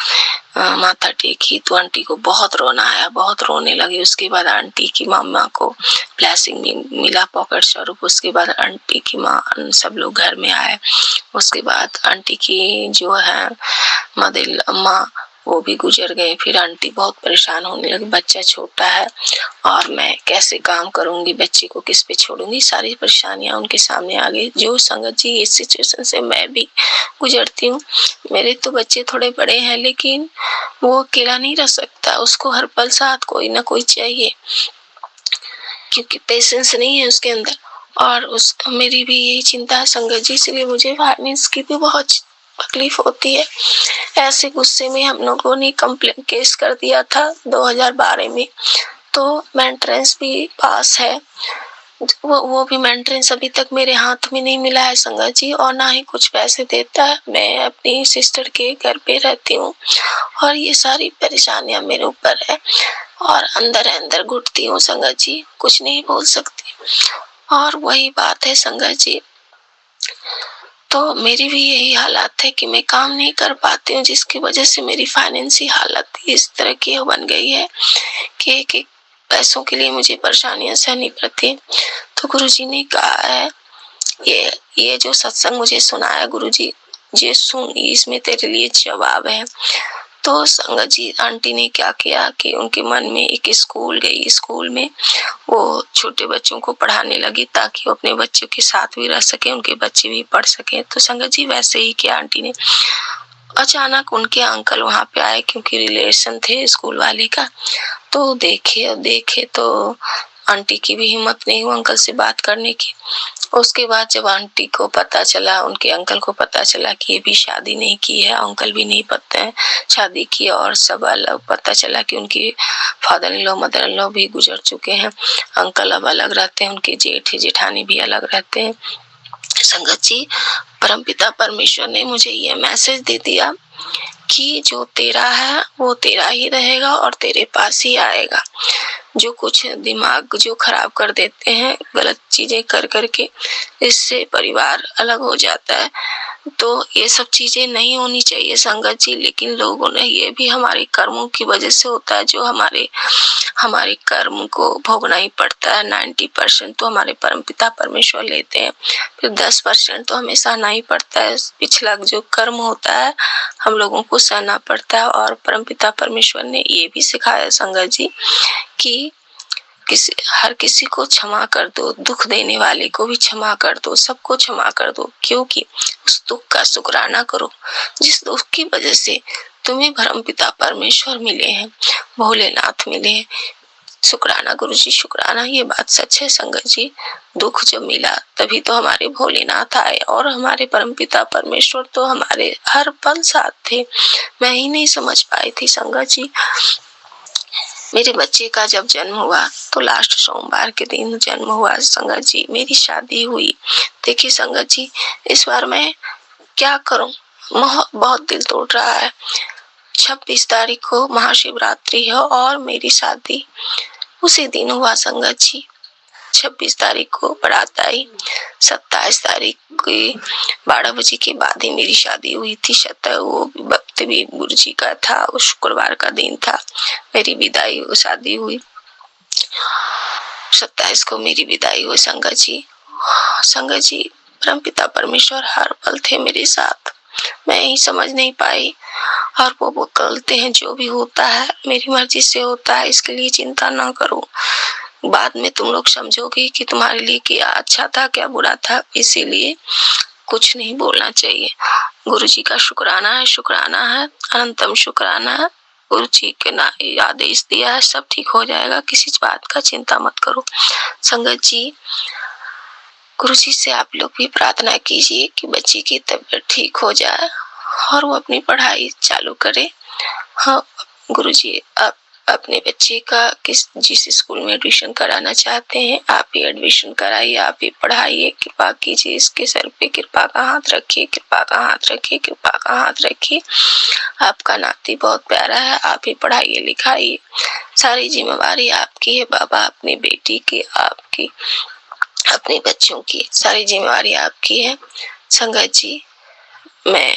माथा टेकी तो आंटी को बहुत रोना आया, बहुत रोने लगी। उसके बाद आंटी की मामा को ब्लेसिंग मिला पॉकेट स्वरूप। उसके बाद आंटी की माँ सब लोग घर में आए। उसके बाद आंटी की जो है मदर अम्मा वो भी गुजर गए। फिर आंटी बहुत परेशान होने लगी, बच्चा छोटा है और मैं कैसे काम करूंगी, बच्चे को किस पे छोड़ूंगी। सारी परेशानियां उनके सामने आ गई। जो संगत जी इस सिचुएशन से मैं भी गुजरती हूँ। मेरे तो बच्चे थोड़े बड़े हैं लेकिन वो अकेला नहीं रह सकता, उसको हर पल साथ कोई ना कोई चाहिए, क्योंकि पेशेंस नहीं है उसके अंदर। और मेरी भी यही चिंता है संगत जी, इसलिए मुझे फाइनेंस की भी बहुत तकलीफ होती है। ऐसे गुस्से में हम लोगों ने कंप्लेंट केस कर दिया था 2012 में। तो मेंटेनेंस भी पास है, वो भी मेंटेनेंस अभी तक मेरे हाथ में नहीं मिला है संगत जी, और ना ही कुछ पैसे देता है। मैं अपनी सिस्टर के घर पे रहती हूँ और ये सारी परेशानियां मेरे ऊपर है और अंदर घुटती हूँ संगत जी, कुछ नहीं बोल सकती। और वही बात है संगत जी, तो मेरी भी यही हालत है कि मैं काम नहीं कर पाती हूँ, जिसकी वजह से मेरी फाइनेंसी हालत इस तरह की बन गई है कि एक पैसों के लिए मुझे परेशानियां सहनी पड़ती। तो गुरुजी ने कहा है ये जो सत्संग मुझे सुनाया गुरुजी, ये सुन, इसमें तेरे लिए जवाब है। तो संगत जी आंटी ने क्या किया कि उनके मन में एक स्कूल गई, स्कूल में वो छोटे बच्चों को पढ़ाने लगी ताकि वो अपने बच्चों के साथ भी रह सके, उनके बच्चे भी पढ़ सके। तो संगत जी वैसे ही किया आंटी ने। अचानक उनके अंकल वहाँ पे आए, क्योंकि रिलेशन थे स्कूल वाले का। तो देखे तो आंटी की भी हिम्मत नहीं हुई अंकल से बात करने की। उसके बाद जब आंटी को पता चला, उनके अंकल को पता चला कि ये भी शादी नहीं की है, अंकल भी नहीं पता है शादी की, और सब अलग, पता चला कि उनके father in law mother in law भी गुजर चुके हैं, अंकल अब अलग रहते हैं, उनके जेठ जेठानी भी अलग रहते हैं। संगत जी, परमपिता परमेश्वर ने मुझे ये मैसेज दे दिया कि जो तेरा है वो तेरा ही रहेगा और तेरे पास ही आएगा। जो कुछ दिमाग जो खराब कर देते हैं गलत चीजें कर करके, इससे परिवार अलग हो जाता है। तो ये सब चीजें नहीं होनी चाहिए संगत जी, लेकिन लोगों ने, ये भी हमारे कर्मों की वजह से होता है, जो हमारे कर्म को भोगना ही पड़ता है। 90% तो हमारे परमपिता परमेश्वर लेते हैं, फिर 10% तो हमें सहना ही पड़ता है। पिछला जो कर्म होता है हम लोगों को सहना पड़ता है। और परमपिता परमेश्वर ने ये भी सिखाया संगत जी कि हर किसी को क्षमा कर दो, दुख देने वाले को भी क्षमा कर दो, सबको क्षमा कर दो, क्योंकि उस दुख का शुक्राना करो जिस दुख की वजह से तुम्हें परमपिता परमेश्वर मिले हैं, भोलेनाथ मिले हैं। शुक्राना गुरुजी, शुक्राना। ये बात सच है संगत जी। दुख जब मिला तभी तो हमारे भोलेनाथ आए, और हमारे परमपिता परमेश्वर तो हमारे हर पल साथ थे। मैं ही नहीं समझ पाई थी संगत जी। मेरे बच्चे का जब जन्म हुआ तो लास्ट सोमवार के दिन जन्म हुआ संगत जी, मेरी शादी हुई। देखिए संगत जी, इस बार मैं क्या करूं, बहुत दिल तोड़ रहा है। 26 तारीख को महाशिवरात्रि है और मेरी शादी उसी दिन हुआ संगत जी। 26 तारीख को बारात आई, 27 तारीख की 12 बजे के बाद ही मेरी शादी हुई थी। वो वक्त भी गुरु जी का था, वो शुक्रवार का दिन था। मेरी विदाई, शादी हुई 27 को, मेरी विदाई हुई संगत जी। संगत जी, परमपिता परमेश्वर हर पल थे मेरे साथ। मैं ही समझ नहीं पाई, और वो बोलते हैं जो भी होता है मेरी मर्जी से होता है, इसके लिए चिंता ना करो। बाद में तुम लोग समझोगे कि तुम्हारे लिए क्या अच्छा था क्या बुरा था, इसीलिए कुछ नहीं बोलना चाहिए। गुरु जी का शुक्राना है, शुक्राना है, अनंतम शुक्राना है। गुरु जी के ना आदेश दिया है, सब ठीक हो जाएगा, किसी बात का चिंता मत करो। संगत जी, गुरु जी से आप लोग भी प्रार्थना कीजिए कि बच्ची की तबीयत ठीक हो जाए और वो अपनी पढ़ाई चालू करे। हाँ गुरु जी, आप अपने बच्चे का जिस स्कूल में एडमिशन कराना चाहते हैं आप ही एडमिशन कराइए, आप ही पढ़ाइए। कृपा कीजिए, इसके सर पे कृपा का हाथ रखिए, कृपा का हाथ रखिए, कृपा का हाथ रखिए। आपका नाती बहुत प्यारा है, आप ही पढ़ाइए लिखाइए। सारी जिम्मेवारी आपकी है बाबा, अपनी बेटी की, आपकी, अपने बच्चों की, सारी जिम्मेवारी आपकी है। संगत जी, मैं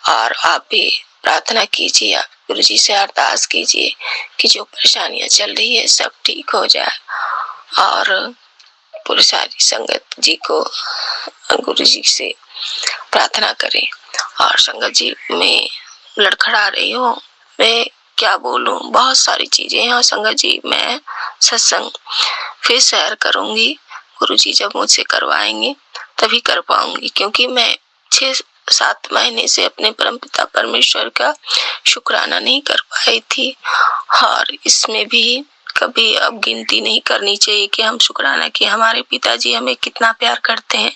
और आप भी प्रार्थना कीजिए, आप गुरु जी से अरदास कीजिए कि जो परेशानियां चल रही है सब ठीक हो जाए, और पूरी सारी संगत जी को गुरु जी से प्रार्थना करें। और संगत जी, मैं लड़खड़ा रही हूँ, मैं क्या बोलूं, बहुत सारी चीजें हैं। संगत जी, मैं सत्संग फिर शेयर करूंगी, गुरु जी जब मुझसे करवाएंगे तभी कर पाऊंगी, क्योंकि मैं 6-7 महीने से अपने परमपिता परमेश्वर का शुक्राना नहीं कर पाई थी। और इसमें भी कभी अब गिनती नहीं करनी चाहिए कि हम शुक्राना कि हमारे पिताजी हमें कितना प्यार करते हैं,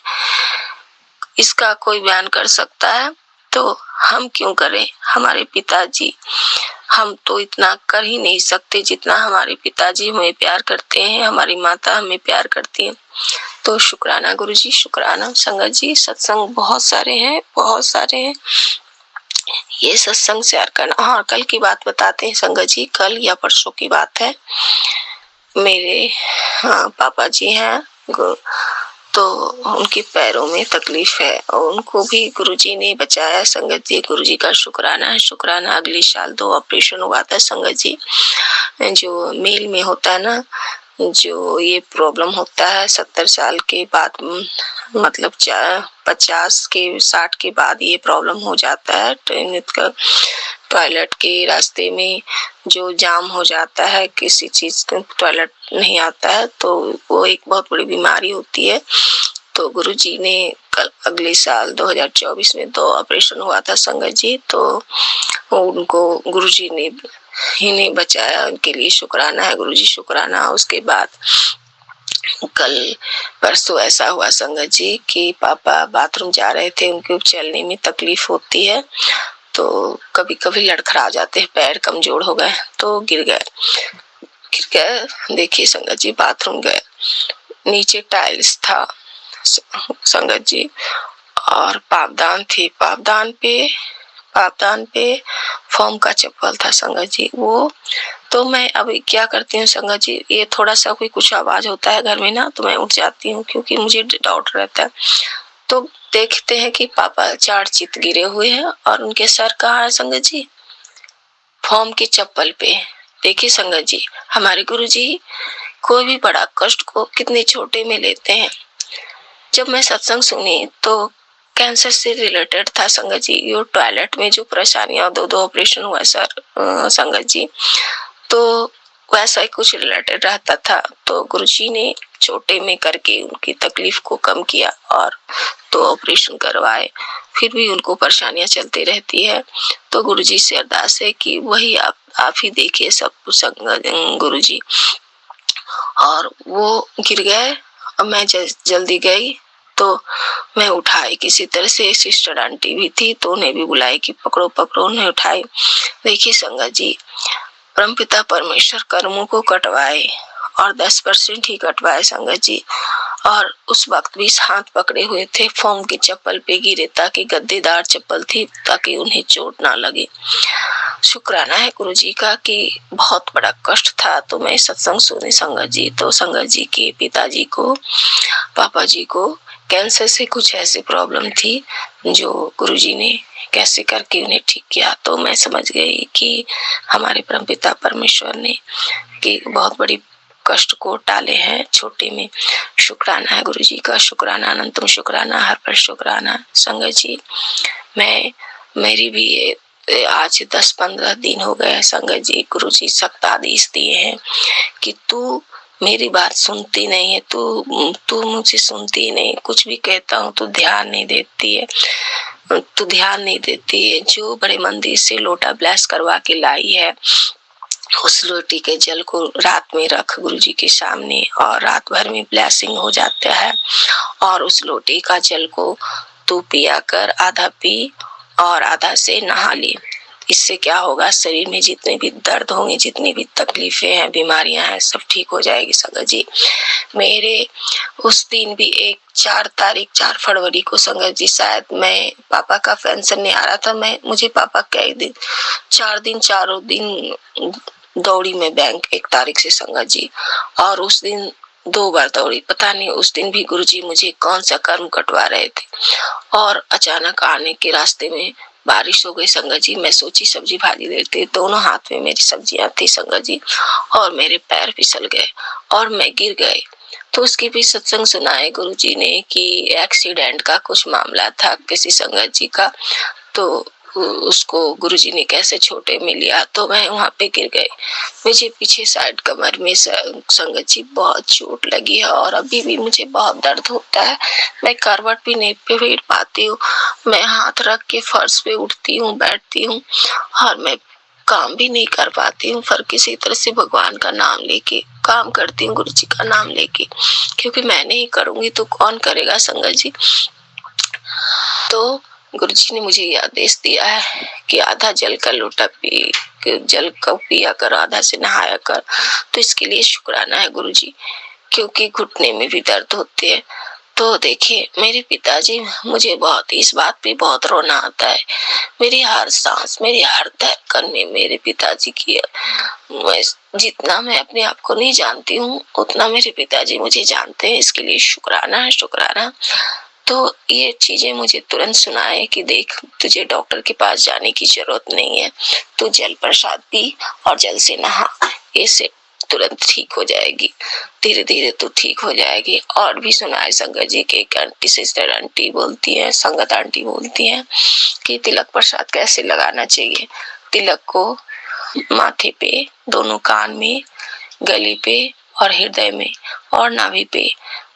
इसका कोई बयान कर सकता है तो हम क्यों करें। हमारे पिताजी, हम तो इतना कर ही नहीं सकते जितना हमारे पिताजी हमें प्यार करते हैं, हमारी माता हमें प्यार करती है। तो शुक्राना गुरु जी, शुक्राना। संगत जी, सत्संग बहुत सारे हैं, बहुत सारे हैं, ये सत्संग शेयर करना। हाँ, कल की बात बताते हैं संगत जी, कल या परसों की बात है। मेरे पापा जी हैं, तो उनके पैरों में तकलीफ है और उनको भी गुरुजी ने बचाया। संगत जी, गुरुजी का शुक्राना है, शुक्राना। अगले साल 2 ऑपरेशन हुआ था संगत जी, जो मेल में होता है ना, जो ये प्रॉब्लम होता है 70 साल के बाद, मतलब 50 के 60 के बाद ये प्रॉब्लम हो जाता है। टॉयलेट के रास्ते में जो जाम हो जाता है, किसी चीज का टॉयलेट नहीं आता है, तो वो एक बहुत बड़ी बीमारी होती है। तो तो गुरुजी ने कल अगले साल 2024 में 2 ऑपरेशन हुआ था संगत जी, तो उनको गुरुजी ने ही ने बचाया, उनके लिए शुक्राना है गुरुजी, शुक्राना। उसके बाद कल परसों ऐसा हुआ संगत जी कि पापा बाथरूम जा रहे थे, उनको चलने में तकलीफ होती है, तो कभी कभी लड़खड़ा जाते हैं, पैर कमजोर हो गए तो गिर गए। देखिए संगत जी, बाथरूम गए, नीचे टाइल्स था संगत जी, और पापदान थी, पापदान पे फोम का चप्पल था संगत जी। वो तो मैं अभी क्या करती हूँ संगत जी, ये थोड़ा सा कोई कुछ आवाज होता है घर में ना, तो मैं उठ जाती हूँ, क्योंकि मुझे डाउट रहता है। तो देखते हैं कि पापा 4 चित गिरे हुए हैं और उनके सर कहाँ है संगत जी, फोम की चप्पल पे। देखिए संगत जी, हमारे गुरुजी कोई भी बड़ा कष्ट को कितने छोटे में लेते हैं। जब मैं सत्संग सुनी तो कैंसर से रिलेटेड था संगत जी, ये टॉयलेट में जो परेशानियां, 2 ऑपरेशन हुआ सर संगत जी, तो वैसा ही कुछ रिलेटेड रहता था। तो गुरुजी ने छोटे में करके उनकी तकलीफ को कम किया और 2 ऑपरेशन करवाए, फिर भी उनको परेशानियां चलती रहती है। तो गुरुजी से अरदास है कि वही आप ही देखिए सब संगत गुरुजी। और वो गिर गए और मैं जल्दी गई, तो मैं उठाई किसी तरह से, सिस्टर आंटी भी थी तो उन्हें भी बुलाई कि पकड़ो पकड़ो, उन्हें उठाई। देखिए संगत जी, परमपिता परमेश्वर कर्मों को कटवाए और 10% ही कटवाए संगत जी। और उस वक्त भी हाथ पकड़े हुए थे, फोम की चप्पल पे गिरे, ताकि गद्देदार चप्पल थी, ताकि उन्हें चोट ना लगे। शुक्राना है गुरुजी का कि बहुत बड़ा कष्ट था, तो मैं सत्संग सुनी संगत जी। तो संगत जी के पिताजी को, पापा जी को कैंसर से कुछ ऐसी प्रॉब्लम थी जो गुरुजी ने कैसे करके उन्हें ठीक किया। तो मैं समझ गई कि हमारे परमपिता परमेश्वर ने कि बहुत बड़ी कष्ट को टाले हैं छोटे में। शुक्राना है गुरुजी का, शुक्राना, अनंतम शुक्राना, हर पर शुक्राना संगत जी। मेरी भी ये आज 10-15 दिन हो गए संगत जी, गुरुजी सख्त आदेश दिए हैं कि तू मेरी बात सुनती नहीं है, तू मुझे सुनती नहीं, कुछ भी कहता हूँ तो ध्यान नहीं देती है, तू ध्यान नहीं देती है। जो बड़े मंदिर से लोटा ब्लेस करवा के लाई है, उस लोटी के जल को रात में रख गुरुजी के सामने, और रात भर में ब्लेसिंग हो जाता है। और उस लोटी का जल को तू पिया कर, आधा पी और आधा से नहा ले। इससे क्या होगा, शरीर में जितने भी दर्द होंगे, जितनी भी तकलीफें हैं, बीमारियां हैं, सब ठीक हो जाएगी संगत जी। मेरे उस दिन भी 4 फरवरी को संगत जी, शायद मैं पापा का पेंशन नहीं आ रहा था, मुझे पापा कई दिन 4 दिन दौड़ी में बैंक 1 तारीख से संगत जी, और उस दिन 2 बार दौड़ी। पता नहीं उस दिन भी गुरुजी मुझे कौन सा कर्म कटवा रहे थे। और अचानक आने के रास्ते में बारिश हो गई संगत जी। मैं सोची सब्जी भाजी लेते, दोनों हाथ में मेरी सब्जियां थी संगत जी, और मेरे पैर फिसल गए और मैं गिर गई। तो उसकी भी सत्संग सुनाए गुरुजी ने कि एक्सीडेंट का कुछ मामला था किसी संगत जी का, तो उसको गुरुजी ने कैसे छोटे में लिया। तो मैं वहां पे गिर गई, मुझे पीछे साइड कमर में संगत जी बहुत चोट लगी है, और अभी भी मुझे बहुत दर्द होता है। मैं करवट भी नहीं फेर पाती हूँ, मैं हाथ रख के फर्श पे उठती हूँ, बैठती हूँ, और मैं काम भी नहीं कर पाती हूँ। पर किसी तरह से भगवान का नाम लेके काम करती हूँ, गुरुजी का नाम लेके, क्योंकि मैं नहीं करूंगी तो कौन करेगा संगत जी। तो गुरुजी ने मुझे ये आदेश दिया है कि आधा जल का लोटा जल का पिया कर, आधा से नहाया कर। तो इसके लिए शुक्राना है गुरुजी, क्योंकि घुटने में भी दर्द होती है। तो देखिए मेरे पिताजी, मुझे बहुत इस बात पे बहुत रोना आता है। मेरी हर सांस, मेरी हर धड़कन में मेरे पिताजी की है। जितना मैं अपने आप को नहीं जानती हूँ, उतना मेरे पिताजी मुझे जानते हैं। इसके लिए शुक्राना है, शुक्राना। तो ये चीजें मुझे तुरंत सुनाए कि देख, तुझे डॉक्टर के पास जाने की जरूरत नहीं है, तू जल प्रसाद पी और जल से नहा, इससे तुरंत ठीक हो जाएगी, धीरे धीरे तू ठीक हो जाएगी। और भी सुनाए संगत जी के, एक आंटी सिस्टर आंटी बोलती है, संगत आंटी बोलती है कि तिलक प्रसाद कैसे लगाना चाहिए। तिलक को माथे पे, दोनों कान में, गले पे और हृदय में और नाभि पे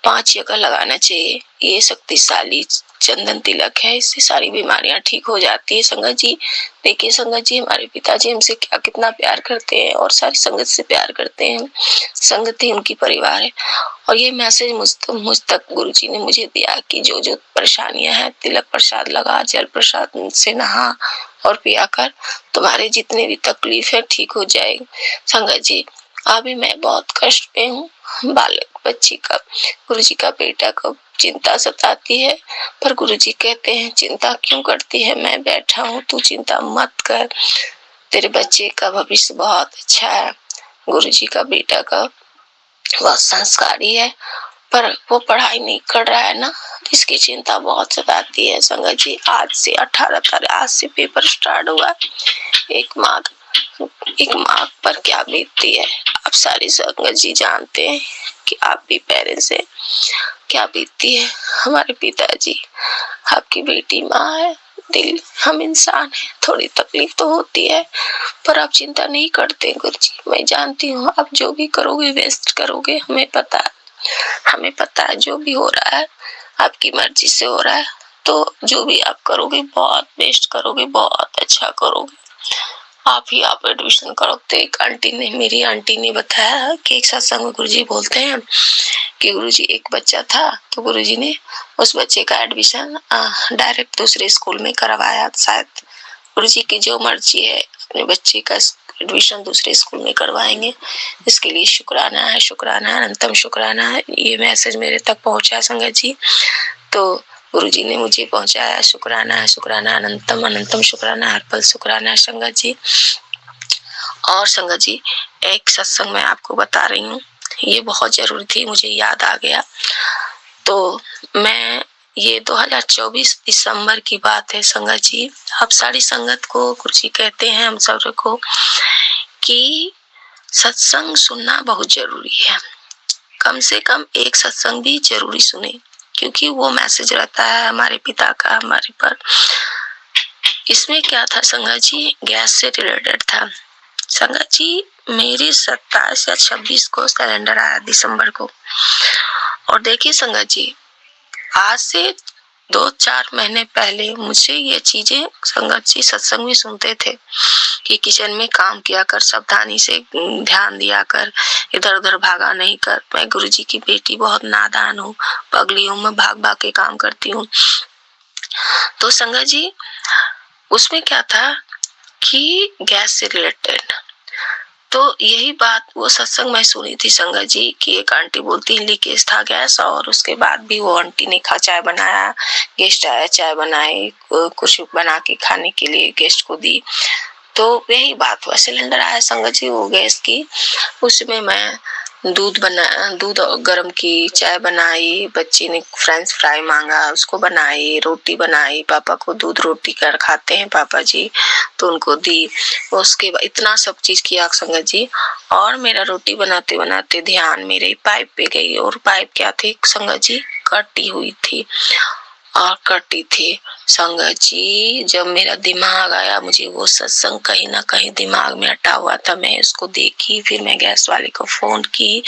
5 जगह लगाना चाहिए। ये शक्तिशाली चंदन तिलक है, इससे सारी बीमारियां ठीक हो जाती है। संगत जी देखिए संगत जी, हमारे पिताजी हमसे क्या कितना प्यार करते हैं और सारी संगत से प्यार करते हैं। संगत ही उनकी परिवार है। और ये मैसेज मुझ तक गुरुजी ने मुझे दिया कि जो जो परेशानियां हैं, तिलक प्रसाद लगा, जल प्रसाद से नहा और पिया कर, तुम्हारे जितने भी तकलीफ है ठीक हो जाएगी। संगत जी अभी मैं बहुत कष्ट पे हूँ। बालक बच्ची का, गुरुजी का बेटा को चिंता सताती है, पर गुरुजी कहते हैं चिंता क्यों करती है, मैं बैठा हूँ, तू चिंता मत कर, तेरे बच्चे का भविष्य बहुत अच्छा है। गुरुजी का बेटा का बहुत संस्कारी है, पर वो पढ़ाई नहीं कर रहा है ना, इसकी चिंता बहुत सताती है। संगत जी आज से 18 तारीख, आज से पेपर स्टार्ट हुआ। एक माँ पर क्या बीतती है, आप सारी संगत जी जानते हैं कि आप भी पेरेंट्स हैं, क्या बीतती है। हमारे पिताजी, आपकी बेटी माँ है, दिल हम इंसान हैं, थोड़ी तकलीफ तो होती है, पर आप चिंता नहीं करते गुरुजी। मैं जानती हूँ आप जो भी करोगे बेस्ट करोगे, हमें पता है जो भी हो रहा है आपकी मर्जी से हो रहा है, तो जो भी आप करोगे बहुत बेस्ट करोगे, बहुत अच्छा करोगे। आप एडमिशन करो। तो एक मेरी आंटी ने बताया कि एक सत्संग में गुरुजी बोलते हैं कि गुरुजी एक बच्चा था, तो गुरुजी ने उस बच्चे का एडमिशन डायरेक्ट दूसरे स्कूल में करवाया। शायद गुरुजी की जो मर्जी है, अपने बच्चे का एडमिशन दूसरे स्कूल में करवाएंगे। इसके लिए शुक्राना है, शुक्राना, अनंतम शुक्राना है। ये मैसेज मेरे तक पहुंचा संगत जी, तो गुरुजी ने मुझे पहुंचाया। शुक्राना है, शुक्राना, अनंतम अनंतम शुक्राना, हर पल शुक्राना है संगत जी। और संगत जी एक सत्संग मैं आपको बता रही हूँ, ये बहुत जरूरी थी, मुझे याद आ गया। तो मैं ये 2024 दिसंबर की बात है संगत जी। आप सारी संगत को गुरुजी कहते हैं हम सब को कि सत्संग सुनना बहुत जरूरी है। कम से कम एक सत्संग भी जरूरी सुने, क्योंकि वो मैसेज रहता है हमारे पिता का हमारे पर। इसमें क्या था संगत जी, गैस से रिलेटेड था संगत जी। मेरी 27 या 26 को सिलेंडर आया दिसंबर को। और देखिए संगत जी, आज से 2-4 महीने पहले मुझे ये चीजें संगत जी सत्संग में सुनते थे कि किचन में काम किया कर, सावधानी से ध्यान दिया कर, इधर उधर भागा नहीं कर। मैं गुरुजी की बेटी बहुत नादान हूँ, पगली हूँ, मैं भाग भाग के काम करती हूँ। तो संगत जी उसमें क्या था कि गैस से रिलेटेड, तो यही बात वो सत्संग में सुनी थी संगत जी कि एक आंटी बोलती लीकेज था गैस, और उसके बाद भी वो आंटी ने चाय बनाया, गेस्ट आया, चाय बनाई, कुछ बना के खाने के लिए गेस्ट को दी। तो यही बात हुआ, सिलेंडर आया संगत जी वो गैस की। उसमें मैं दूध गरम की, चाय बनाई, बच्ची ने फ्रेंच फ्राई मांगा उसको बनाई, रोटी बनाई, पापा को दूध रोटी कर खाते हैं पापा जी, तो उनको दी। उसके बाद इतना सब चीज किया संगत जी। और मेरा रोटी बनाते बनाते ध्यान मेरे पाइप पे गई, और पाइप क्या थी संगत जी, कटी हुई थी और कटी थी संगत जी। जब मेरा दिमाग आया, मुझे वो सत्संग कहीं ना कहीं दिमाग में अटा हुआ था, मैं उसको देखी, फिर मैं गैस वाले को फोन की।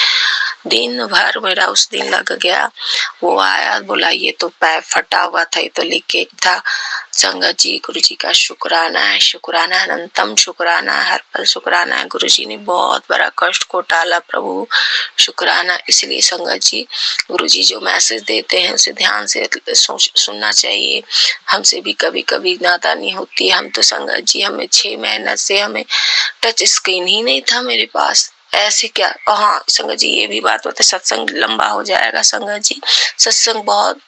दिन भर मेरा उस दिन लग गया। वो आया, बोला ये तो पाइप फटा हुआ था, ये तो लीकेज था। संगत जी गुरुजी का शुक्राना है, शुक्राना, अनंतम शुक्राना, हर पल शुक्राना है। गुरुजी ने बहुत बड़ा कष्ट को टाला प्रभु, शुक्राना। इसलिए संगत जी गुरुजी जो मैसेज देते हैं उसे ध्यान से सुनना चाहिए। हमसे भी कभी कभी नादानी होती है। हम तो संगत जी, हमें 6 महीने से हमें टच स्क्रीन ही नहीं था मेरे पास, ऐसे क्या। हाँ संगत जी ये भी बात होता है, सत्संग लंबा हो जाएगा संगत जी। सत्संग बहुत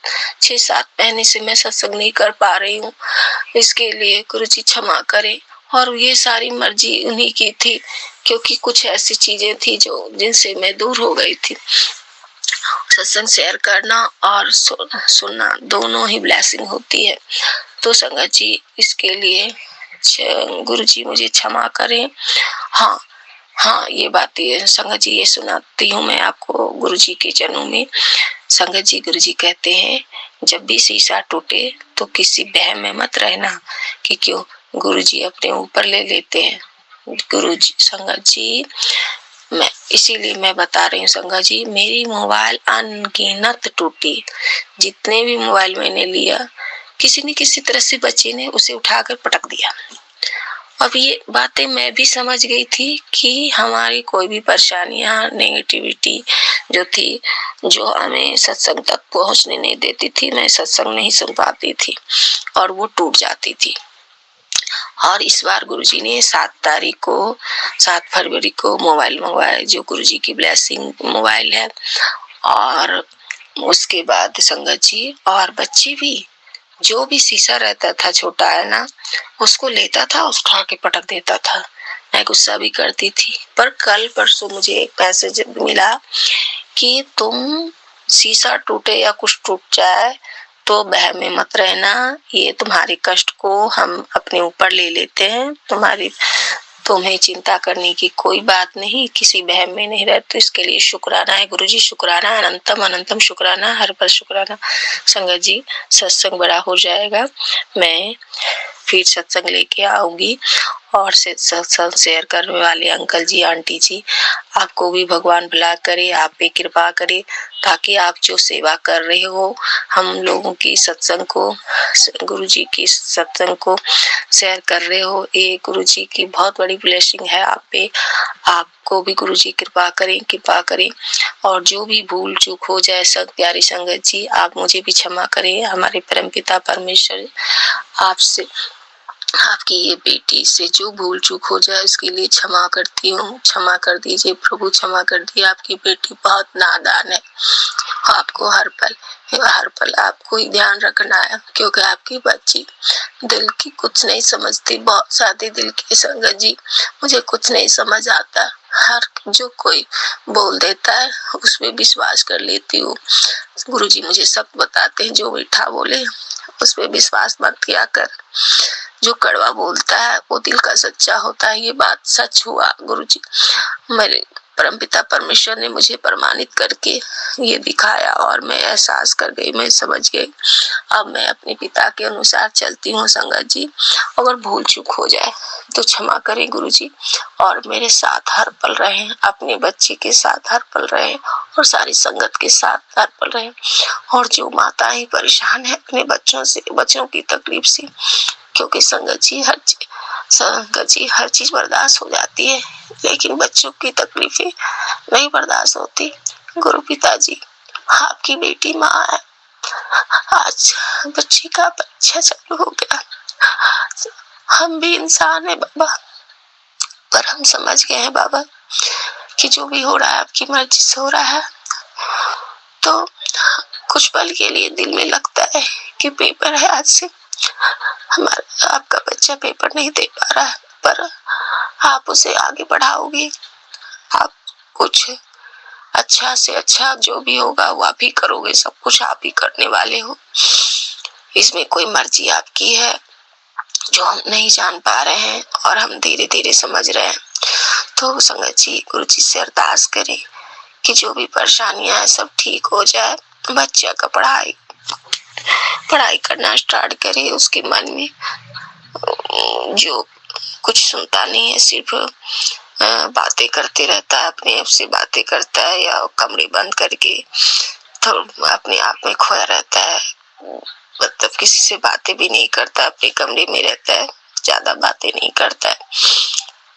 6-7 महीने से मैं सत्संग नहीं कर पा रही हूँ, इसके लिए गुरुजी क्षमा करें। और ये सारी मर्जी उन्हीं की थी, क्योंकि कुछ ऐसी चीजें थी जो जिनसे मैं दूर हो गई थी। सत्संग शेयर करना और सुनना दोनों ही ब्लेसिंग होती है। तो संगत जी इसके लिए गुरुजी मुझे क्षमा करें। हाँ ये बातें संगत जी ये सुनाती हूँ मैं आपको गुरुजी के चरणों में। संगत जी गुरुजी कहते हैं जब भी शीशा टूटे तो किसी बहम में मत रहना कि क्यों गुरुजी अपने ऊपर ले लेते हैं। गुरुजी संगत जी इसीलिए मैं बता रही हूँ संगत जी, मेरी मोबाइल अनगिनत टूटी। जितने भी मोबाइल मैंने लिया, किसी न किसी तरह से बच्चे ने उसे उठाकर पटक दिया। अब ये बातें मैं भी समझ गई थी कि हमारी कोई भी परेशानियां, नेगेटिविटी जो थी, जो हमें सत्संग तक पहुंचने नहीं देती थी, मैं सत्संग नहीं सुन पाती थी और वो टूट जाती थी। और इस बार गुरुजी ने 7 फरवरी को मोबाइल मंगवाया, जो गुरुजी की ब्लेसिंग मोबाइल है। और उसके बाद संगत जी और बच्चे भी, जो भी शीशा रहता था छोटा है ना, उसको लेता था, उठा के पटक देता था। मैं गुस्सा भी करती थी, पर कल परसों मुझे एक मैसेज मिला कि तुम शीशा टूटे या कुछ टूट जाए तो बहम में मत रहना, ये तुम्हारे कष्ट को हम अपने ऊपर ले लेते हैं, तुम्हें चिंता करने की कोई बात नहीं, किसी बहम में नहीं रहते। इसके लिए शुक्राना है गुरुजी, शुक्राना, अनंतम अनंतम शुक्राना, हर पल शुक्राना। संगत जी, सत्संग बड़ा हो जाएगा, मैं फिर सत्संग लेके आऊंगी। और सत्संग शेयर करने वाले अंकल जी, आंटी जी, आपको भी भगवान भला करे, आप पे कृपा करे, ताकि आप जो सेवा कर रहे हो, हम लोगों की सत्संग को, गुरुजी की सत्संग को शेयर कर रहे हो, ये गुरुजी की बहुत बड़ी ब्लेसिंग है आप पे। आपको भी गुरुजी कृपा करें। और जो भी भूल चूक हो जाए सब प्यारी संगत जी, आप मुझे भी क्षमा करें। हमारे परमपिता परमेश्वर आपसे, आपकी ये बेटी से जो भूल चूक हो जाए उसके लिए क्षमा करती हूँ। क्षमा कर दीजिए प्रभु, क्षमा कर दीजिए। आपकी बेटी बहुत नादान है, आपको हर पल आपको ही ध्यान रखना है, क्योंकि आपकी बच्ची दिल की कुछ नहीं समझती, बहुत सादे दिल की संगत जी। मुझे कुछ नहीं समझ आता, हर जो कोई बोल देता है उसमें विश्वास कर लेती हूँ। गुरुजी मुझे सब बताते हैं, जो मीठा बोले उसमें विश्वास मत किया कर, जो कड़वा बोलता है वो दिल का सच्चा होता है। ये बात सच हुआ गुरुजी, मेरे परमपिता परमेश्वर ने मुझे प्रमाणित करके ये दिखाया और मैं एहसास कर गई, मैं समझ गई। अब मैं अपने पिता के अनुसार चलती हूँ संगत जी। अगर भूल चूक हो जाए तो क्षमा करें गुरुजी, और मेरे साथ हर पल रहें, अपने बच्चे के साथ हर पल रहें, और सारी संगत के साथ हर पल रहें। और जो माताएं परेशान है अपने बच्चों की तकलीफ से, क्योंकि संगत जी हर चीज बर्दाश्त हो जाती है, लेकिन बच्चों की तकलीफें नहीं बर्दाश्त होती। गुरु पिताजी, आपकी बेटी माँ है, आज बच्ची का परीक्षा चालू हो गया। हम भी इंसान है बाबा, पर हम समझ गए हैं बाबा कि जो भी हो रहा है आपकी मर्जी से हो रहा है। तो कुछ पल के लिए दिल में लगता है कि पेपर है, आज से आपका बच्चा पेपर नहीं दे पा रहा है, पर आप उसे आगे बढ़ाओगे। आप कुछ अच्छा से अच्छा जो भी होगा वो आप ही करोगे, सब कुछ आप ही करने वाले हो। इसमें कोई मर्जी आपकी है जो हम नहीं जान पा रहे हैं और हम धीरे धीरे समझ रहे हैं। तो संगत जी, गुरु जी से अरदास करें कि जो भी परेशानियां है सब ठीक हो जाए। बच्चा का पढ़ाई करना स्टार्ट करे, उसके मन में जो कुछ सुनता नहीं है, सिर्फ बातें करते रहता है, अपने आप से बातें करता है, या कमरे बंद करके तो अपने आप में खोया रहता है, मतलब किसी से बातें भी नहीं करता, अपने कमरे में रहता है, ज्यादा बातें नहीं करता है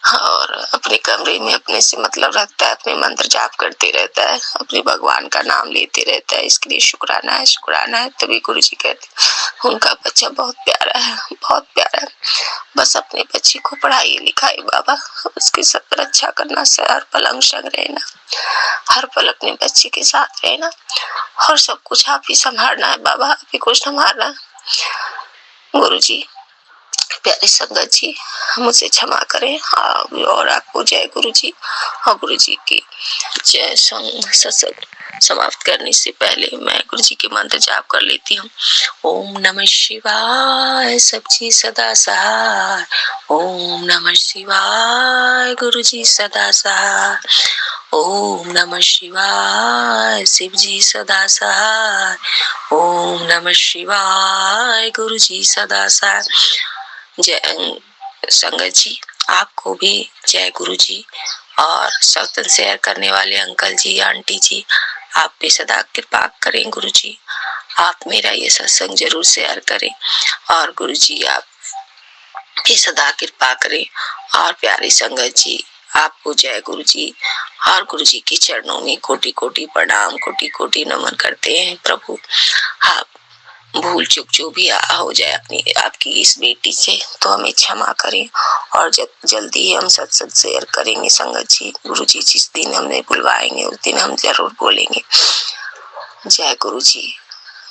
और अपने कमरे में अपने से मतलब रखता है, अपने मंत्र जाप करते रहता है, अपने भगवान का नाम लेते रहता है। इसके लिए शुक्राना है। तभी गुरु जी कहते उनका बच्चा बहुत प्यारा है, बहुत प्यारा है। बस अपने बच्चे को पढ़ाई लिखाई बाबा, उसकी सब रक्षा करना, से हर पल अंग रहना, हर पल अपने बच्चे के साथ रहना, और सब कुछ आप ही संभालना है बाबा, आप ही को संभालना है। गुरु जी, प्यारे संगत जी, मुझे क्षमा करें। और आपको जय गुरु जी। और गुरु जी की जय। सत्संग समाप्त करने से पहले मैं गुरु जी के मंत्र जाप कर लेती हूँ। ओम नमः शिवाय, सच्ची सदा सहाय। ओम नमः शिवाय, गुरु जी सदा सहाय। ओम नमः शिवाय, शिव जी सदा सहाय। ओम नमः शिवाय, गुरु जी सदा सहाय। जय संगत जी, आपको भी जय गुरु जी। और सत्संग शेयर करने वाले अंकल जी, आंटी जी, आप पे सदा कृपा करें गुरु जी। आप मेरा ये सत्संग जरूर शेयर करें और गुरु जी आप पे सदा कृपा करें। और प्यारी संगत जी, आपको जय गुरु जी। और गुरु जी के चरणों में कोटि कोटि प्रणाम, कोटि कोटि नमन करते हैं प्रभु। आप भूल चूक जो भी हो जाए अपनी आपकी इस बेटी से तो हमें क्षमा करें और जल्दी ही हम सत्संग शेयर करेंगे संगत जी। गुरु जी जिस दिन हमें बुलवाएंगे उस दिन हम जरूर बोलेंगे। जय गुरु जी,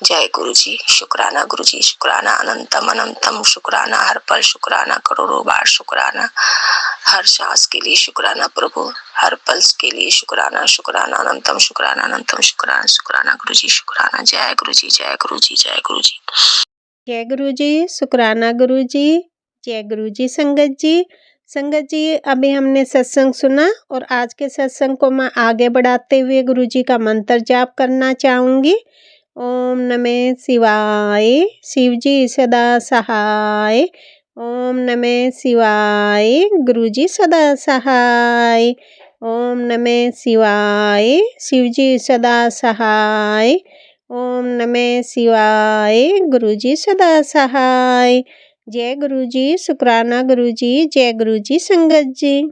जय गुरु जी। शुक्राना गुरु जी, शुक्राना अनंतम अनंतम, शुक्राना हर पल, शुक्राना करोड़ों बार, शुक्राना हर सांस के लिए, शुक्राना प्रभु हर पल्स के लिए, शुक्राना शुक्राना अनंतम, शुक्राना अनंतम, शुक्राना शुक्राना गुरु जी, शुक्राना। जय गुरु जी, जय गुरु जी, जय गुरु जी। जय गुरु जी, शुक्राना गुरु जी, जय गुरु जी। संगत जी, संगत जी अभी हमने सत्संग सुना और आज के सत्संग को मैं आगे बढ़ाते हुए गुरु जी का मंत्र जाप करना चाहूँगी। ओम नमः शिवाय, शिव जी सदा सहाय। ओम नमः शिवाय, गुरु जी सदा सहाय। ओम नमः शिवाय, शिव जी सदा सहाय। ओम नमः शिवाय, गुरु जी सदा सहाय। जय गुरु जी, शुक्राना गुरु जी, जय गुरु जी संगत जी।